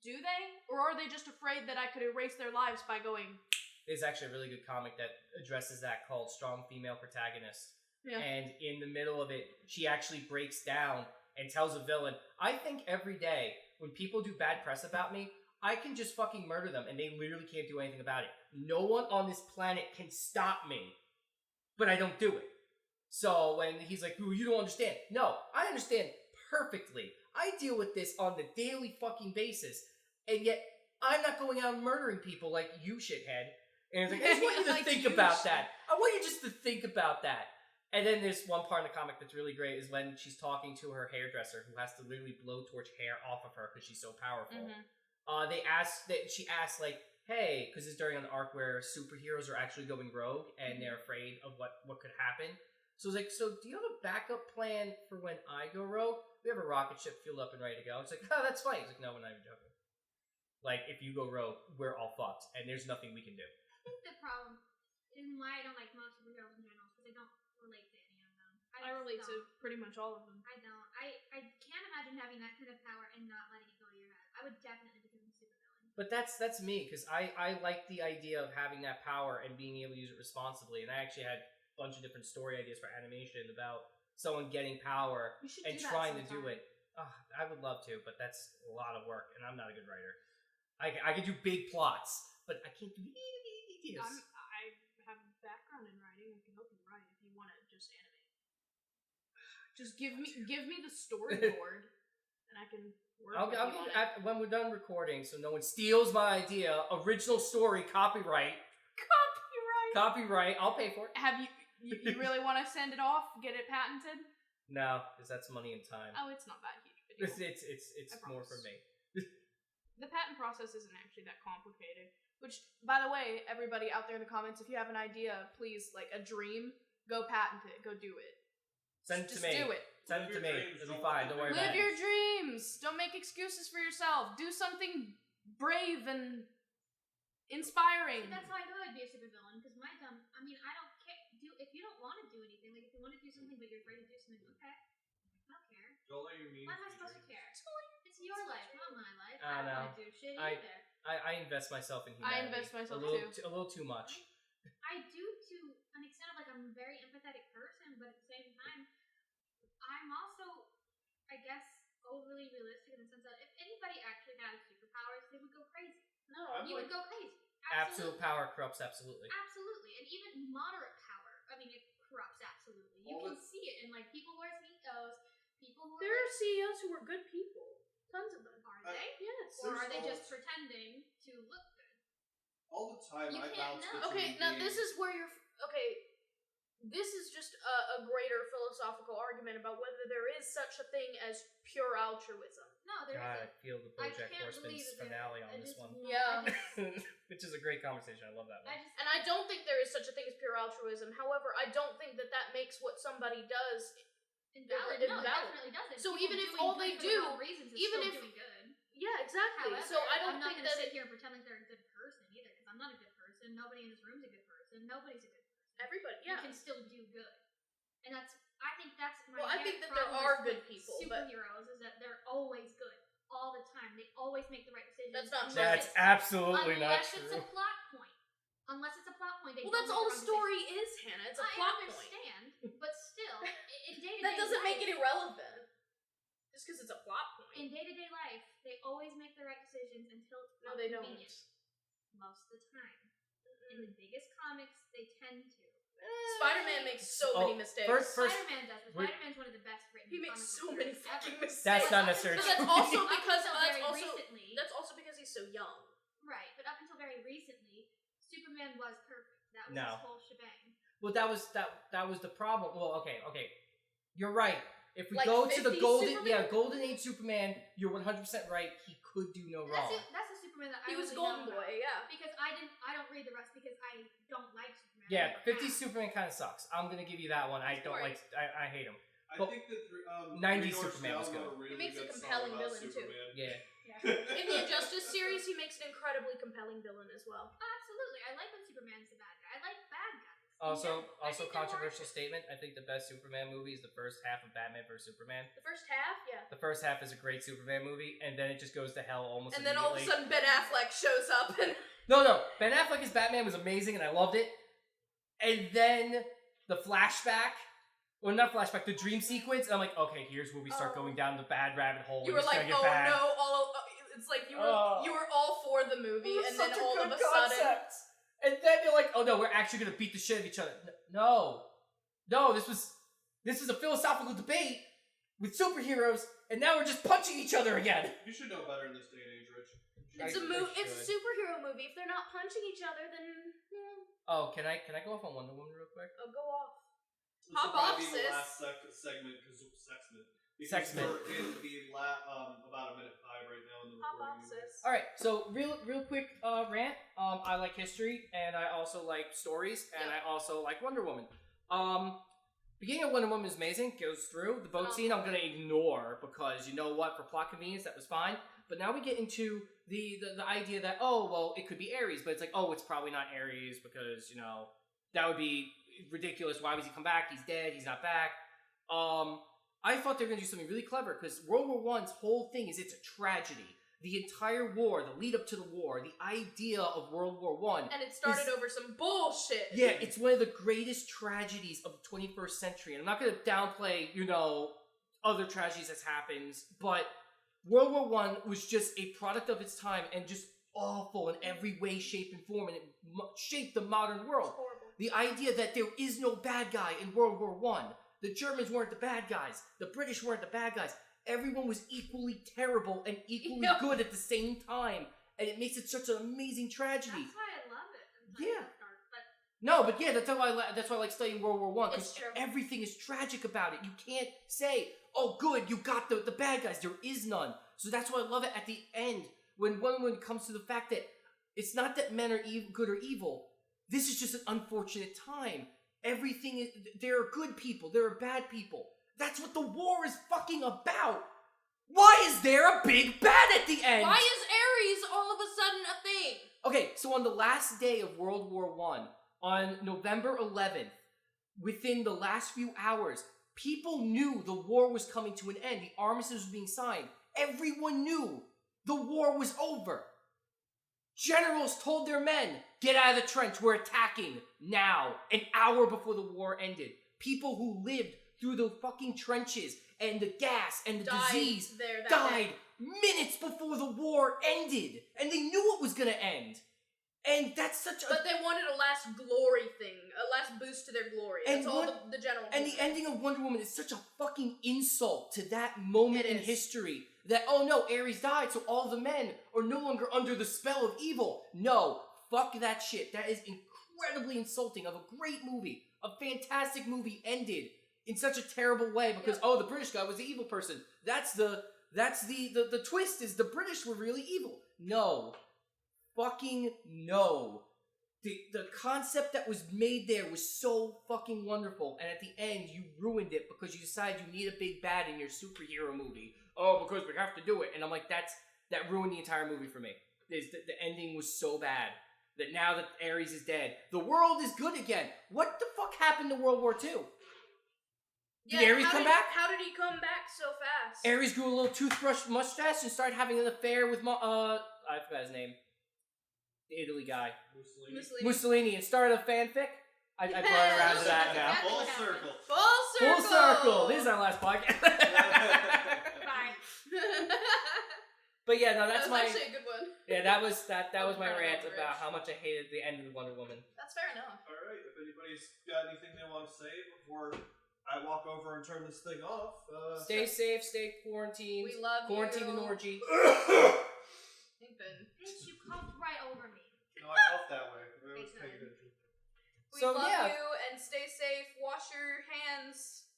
Speaker 3: Do they? Or are they just afraid that I could erase their lives by going...
Speaker 2: There's actually a really good comic that addresses that called Strong Female Protagonist. Yeah. And in the middle of it, she actually breaks down and tells a villain, I think every day when people do bad press about me, I can just fucking murder them, and they literally can't do anything about it. No one on this planet can stop me. But I don't do it. So when he's like, ooh, you don't understand. No, I understand perfectly. I deal with this on the daily fucking basis. And yet, I'm not going out and murdering people like you, shithead. And it's like, I just want you to think about that. I want you just to think about that. And then there's one part in the comic that's really great, is when she's talking to her hairdresser, who has to literally blowtorch hair off of her because she's so powerful. Mm-hmm. She asks, like, hey, because it's during an arc where superheroes are actually going rogue and they're afraid of what could happen. So it's like, so do you have a backup plan for when I go rogue? We have a rocket ship fueled up and ready to go. It's like, oh, that's funny. It's like, no, we're not even joking. Like, if you go rogue, we're all fucked, and there's nothing we can do.
Speaker 4: I think the problem, and why I don't like most superheroes in general, is because I don't relate to any of them.
Speaker 3: I relate to pretty much all of them.
Speaker 4: I don't. I can't imagine having that kind of power and not letting it go to your head. I would definitely become a supervillain.
Speaker 2: But that's me, because I like the idea of having that power and being able to use it responsibly. And I actually had a bunch of different story ideas for animation about someone getting power and trying to do it. Oh, I would love to, but that's a lot of work, and I'm not a good writer. I can do big plots, but I can't do details.
Speaker 3: I have a background in writing. I can help you write if you want to just animate. Just give me the storyboard, and I can...
Speaker 2: when we're done recording, so no one steals my idea. Original story, copyright. I'll pay for it.
Speaker 3: Have you really want to send it off? Get it patented?
Speaker 2: No, because that's money and time.
Speaker 3: Oh, it's not that huge video.
Speaker 2: It's more for me.
Speaker 3: The patent process isn't actually that complicated. Which, by the way, everybody out there in the comments, if you have an idea, please, like, a dream, go patent it. Go do it.
Speaker 2: Send it to
Speaker 3: Just
Speaker 2: me.
Speaker 3: do it.
Speaker 2: Send it to me. It'll be fine. Don't worry about
Speaker 3: Live
Speaker 2: it.
Speaker 3: your dreams. Don't make excuses for yourself. Do something brave and inspiring.
Speaker 4: See, that's why I knew I'd be a supervillain, because I don't care. If you don't want to do anything, like if you want to do something but you're afraid to do something, okay. I don't care.
Speaker 1: Don't let your mean.
Speaker 4: Why am I supposed to care? It's your life, not my life.
Speaker 2: I
Speaker 4: don't
Speaker 2: know.
Speaker 4: want to do shit either.
Speaker 2: I invest myself in humanity.
Speaker 3: I invest myself
Speaker 2: a little too much.
Speaker 4: I do to an extent of like I'm a very empathetic person, but at the same time, I'm also, I guess, overly realistic in the sense that if anybody actually had superpowers, they would go crazy.
Speaker 3: No.
Speaker 4: You would go crazy.
Speaker 2: Absolute power corrupts absolutely.
Speaker 4: Absolutely. And even moderate power, it corrupts absolutely. You can see it in like people who are CEOs, people who
Speaker 3: There are CEOs who are good people. Tons of them.
Speaker 4: Are they?
Speaker 3: Yes.
Speaker 4: Or are they
Speaker 1: There's
Speaker 4: just pretending to look good?
Speaker 1: All the time,
Speaker 4: You
Speaker 1: I
Speaker 4: can't
Speaker 1: bounce
Speaker 4: know.
Speaker 1: between
Speaker 3: Okay, now
Speaker 1: being-
Speaker 3: this is where you're... Okay, this is just a greater philosophical argument about whether there is such a thing as pure altruism.
Speaker 4: No, there
Speaker 2: God, I
Speaker 4: isn't.
Speaker 2: feel the
Speaker 4: I
Speaker 2: BoJack
Speaker 4: can't
Speaker 2: Horseman's
Speaker 4: believe that
Speaker 2: finale on
Speaker 4: I
Speaker 2: this
Speaker 4: just-
Speaker 2: one.
Speaker 3: Yeah.
Speaker 2: Which is a great conversation. I love that one.
Speaker 3: And I don't think there is such a thing as pure altruism. However, I don't think that that makes what somebody does
Speaker 4: Invalid. No, it
Speaker 3: invalid.
Speaker 4: definitely doesn't.
Speaker 3: So
Speaker 4: People
Speaker 3: even if
Speaker 4: doing
Speaker 3: all
Speaker 4: good
Speaker 3: they
Speaker 4: for the
Speaker 3: do,
Speaker 4: wrong reasons is
Speaker 3: even
Speaker 4: still
Speaker 3: if-
Speaker 4: doing good.
Speaker 3: Yeah, exactly.
Speaker 4: However,
Speaker 3: So I don't
Speaker 4: I'm not
Speaker 3: think
Speaker 4: gonna
Speaker 3: that
Speaker 4: sit here and pretend like they're a good person either, because I'm not a good person. Nobody in this room's a good person. Nobody's a good person.
Speaker 3: everybody.
Speaker 4: You
Speaker 3: Yeah.
Speaker 4: can still do good, and I think that's my.
Speaker 3: Well, I think that there
Speaker 4: problem
Speaker 3: are
Speaker 4: with
Speaker 3: good people, but
Speaker 4: superheroes is that they're always good all the time. They always make the right decisions.
Speaker 3: That's not true.
Speaker 2: That's
Speaker 4: Unless
Speaker 2: absolutely not
Speaker 4: it's
Speaker 2: true.
Speaker 4: a plot point. Unless it's a plot point. They
Speaker 3: well,
Speaker 4: don't
Speaker 3: that's
Speaker 4: make
Speaker 3: all
Speaker 4: the
Speaker 3: the
Speaker 4: wrong
Speaker 3: story
Speaker 4: decisions.
Speaker 3: is, Hannah. It's a
Speaker 4: I
Speaker 3: plot point.
Speaker 4: understand, but still, in day-to-day
Speaker 3: That doesn't make
Speaker 4: life,
Speaker 3: it irrelevant. Just because it's a plot point.
Speaker 4: in day-to-day life, they always make the right decisions until it's
Speaker 3: No,
Speaker 4: not
Speaker 3: they don't.
Speaker 4: convenient. Most of the time. In the biggest comics, they tend to.
Speaker 3: Spider-Man makes so many mistakes.
Speaker 2: First,
Speaker 4: Spider-Man does, but
Speaker 2: we're-
Speaker 4: Spider-Man's one of the best written
Speaker 3: He makes
Speaker 4: comic
Speaker 3: so
Speaker 4: books
Speaker 3: many
Speaker 4: ever.
Speaker 3: fucking mistakes.
Speaker 2: That's not
Speaker 4: But
Speaker 2: necessarily
Speaker 3: But
Speaker 2: true.
Speaker 3: that's also
Speaker 4: Up
Speaker 3: because
Speaker 4: until
Speaker 3: that's
Speaker 4: very
Speaker 3: also
Speaker 4: recently,
Speaker 3: that's also because he's so young.
Speaker 4: right, but up until very recently, Superman was perfect. That was
Speaker 2: No.
Speaker 4: his whole shebang.
Speaker 2: Well, that was the problem. Well, okay, you're right. If we
Speaker 3: Like
Speaker 2: go to the
Speaker 3: 50s
Speaker 2: golden age Superman, you're 100% right. He could do no wrong.
Speaker 4: That's the Superman that
Speaker 3: He
Speaker 4: I
Speaker 3: was
Speaker 4: really
Speaker 3: Golden
Speaker 4: know about.
Speaker 3: Boy, yeah.
Speaker 4: Because I don't read the rest because I don't like Superman.
Speaker 2: Yeah,
Speaker 4: I
Speaker 2: 50s
Speaker 4: have.
Speaker 2: Superman kind of sucks. I'm gonna give you that one. I don't
Speaker 3: Right.
Speaker 2: like. I hate him.
Speaker 1: I
Speaker 2: But
Speaker 1: think that
Speaker 2: 90s
Speaker 1: Three Doors
Speaker 2: Superman was
Speaker 1: Down
Speaker 2: good.
Speaker 1: wrote a really
Speaker 3: He makes a
Speaker 1: good song
Speaker 3: compelling
Speaker 1: about
Speaker 3: villain, too.
Speaker 1: Superman.
Speaker 2: Yeah.
Speaker 4: Yeah.
Speaker 3: In the Injustice series, he makes an incredibly compelling villain as well.
Speaker 4: Oh, absolutely. I like when Superman's the bad guy. I like bad guys.
Speaker 2: Also,
Speaker 4: Yeah, I think they're
Speaker 2: controversial
Speaker 4: more-
Speaker 2: statement. I think the best Superman movie is the first half of Batman vs Superman.
Speaker 3: The first half, yeah.
Speaker 2: The first half is a great Superman movie, and then it just goes to hell almost
Speaker 3: And then all of a
Speaker 2: immediately.
Speaker 3: sudden Ben Affleck shows up and
Speaker 2: No. Ben Affleck as Batman was amazing, and I loved it. And then the flashback, well, not flashback, the dream sequence. And I'm like, okay, here's where we start going down the bad rabbit hole.
Speaker 3: you
Speaker 2: and
Speaker 3: were
Speaker 2: it's
Speaker 3: like,
Speaker 2: gonna
Speaker 3: oh
Speaker 2: get bad.
Speaker 3: no, it's like you were all for the movie,
Speaker 2: It was
Speaker 3: and then
Speaker 2: such a
Speaker 3: all
Speaker 2: good
Speaker 3: of a sudden,
Speaker 2: concept. And then they're like, oh no, we're actually gonna beat the shit out of each other. No, this was a philosophical debate with superheroes, and now we're just punching each other again.
Speaker 1: You should know better in this day and age, Rich.
Speaker 3: it's a superhero movie. If they're not punching each other, then
Speaker 2: Oh, can I go off on Wonder Woman real quick?
Speaker 3: I'll go off.
Speaker 1: This
Speaker 3: Hop
Speaker 1: will
Speaker 3: off,
Speaker 1: probably be
Speaker 3: sis.
Speaker 1: the last segment because
Speaker 2: Sexment.
Speaker 1: we're in the about a minute 5 right now in the
Speaker 3: Hop
Speaker 1: recording.
Speaker 3: off, sis.
Speaker 2: All right, so real quick rant. I like history, and I also like stories, and I also like Wonder Woman. Beginning of Wonder Woman is amazing. Goes through the boat scene. I'm gonna ignore because you know what? For plot convenience, that was fine. But now we get into the idea that it could be Ares, but it's like it's probably not Ares because that would be ridiculous. Why would he come back? He's dead. He's not back. I thought they were going to do something really clever because World War I's whole thing is it's a tragedy. The entire war, the lead up to the war, the idea of World War I.
Speaker 3: And it started over some bullshit.
Speaker 2: Yeah, it's one of the greatest tragedies of the 21st century. And I'm not going to downplay, other tragedies that's happened, but World War I was just a product of its time and just awful in every way, shape, and form, and it shaped the modern world.
Speaker 3: Horrible.
Speaker 2: The idea that there is no bad guy in World War I. The Germans weren't the bad guys. The British weren't the bad guys. Everyone was equally terrible and equally good at the same time. And it makes it such an amazing tragedy.
Speaker 4: That's why I love it.
Speaker 2: Yeah.
Speaker 4: But
Speaker 2: No, but yeah, that's why I like studying World War I.
Speaker 3: It's
Speaker 2: Because
Speaker 3: true.
Speaker 2: everything is tragic about it. You can't say, oh good, you got the bad guys. There is none. So that's why I love it at the end. When Wonder Woman comes to the fact that It's not that men are good or evil. This is just an unfortunate time. Everything is... There are good people. There are bad people. That's what the war is fucking about. Why is there a big bad at the end?
Speaker 3: Why is Ares all of a sudden a thing?
Speaker 2: Okay, so on the last day of World War I, on November 11th, within the last few hours, people knew the war was coming to an end. The armistice was being signed. Everyone knew the war was over. Generals told their men, get out of the trench, we're attacking now, an hour before the war ended. People who lived through the fucking trenches and the gas and the disease died minutes before the war ended. And they knew it was gonna end. And that's such a...
Speaker 3: But they wanted a last glory thing, a last boost to their glory. That's all the general...
Speaker 2: And the ending of Wonder Woman is such a fucking insult to that moment in history. That, oh no, Ares died, so all the men are no longer under the spell of evil. No, fuck that shit. That is incredibly insulting of a great movie. A fantastic movie ended in such a terrible way because, oh, the British guy was the evil person. That's the twist is the British were really evil. No. Fucking no. The concept that was made there was so fucking wonderful, and at the end you ruined it because you decided you need a big bad in your superhero movie. Oh, because we have to do it. And I'm like, that ruined the entire movie for me. The ending was so bad that now that Ares is dead, the world is good again. What the fuck happened to World War II? Did Ares come back?
Speaker 3: How did he come back so fast?
Speaker 2: Ares grew a little toothbrush mustache and started having an affair with I forgot his name. The Italy guy. Mussolini and started a fanfic. I brought it around to that now.
Speaker 1: Full circle.
Speaker 2: Full circle. This is our last podcast.
Speaker 4: Bye.
Speaker 2: But yeah, no, that's
Speaker 3: that was actually a good one.
Speaker 2: Yeah, that was my rant about how much I hated the end of the Wonder Woman.
Speaker 3: That's fair enough.
Speaker 1: All right, if anybody's got anything they want to say before I walk over and turn this thing off,
Speaker 2: stay safe, stay quarantined.
Speaker 3: We love
Speaker 2: quarantine
Speaker 3: you.
Speaker 2: and orgy.
Speaker 4: Bitch, you coughed right over me.
Speaker 1: No, I felt that way. I was paying attention.
Speaker 3: We love you and stay safe. Wash your hands.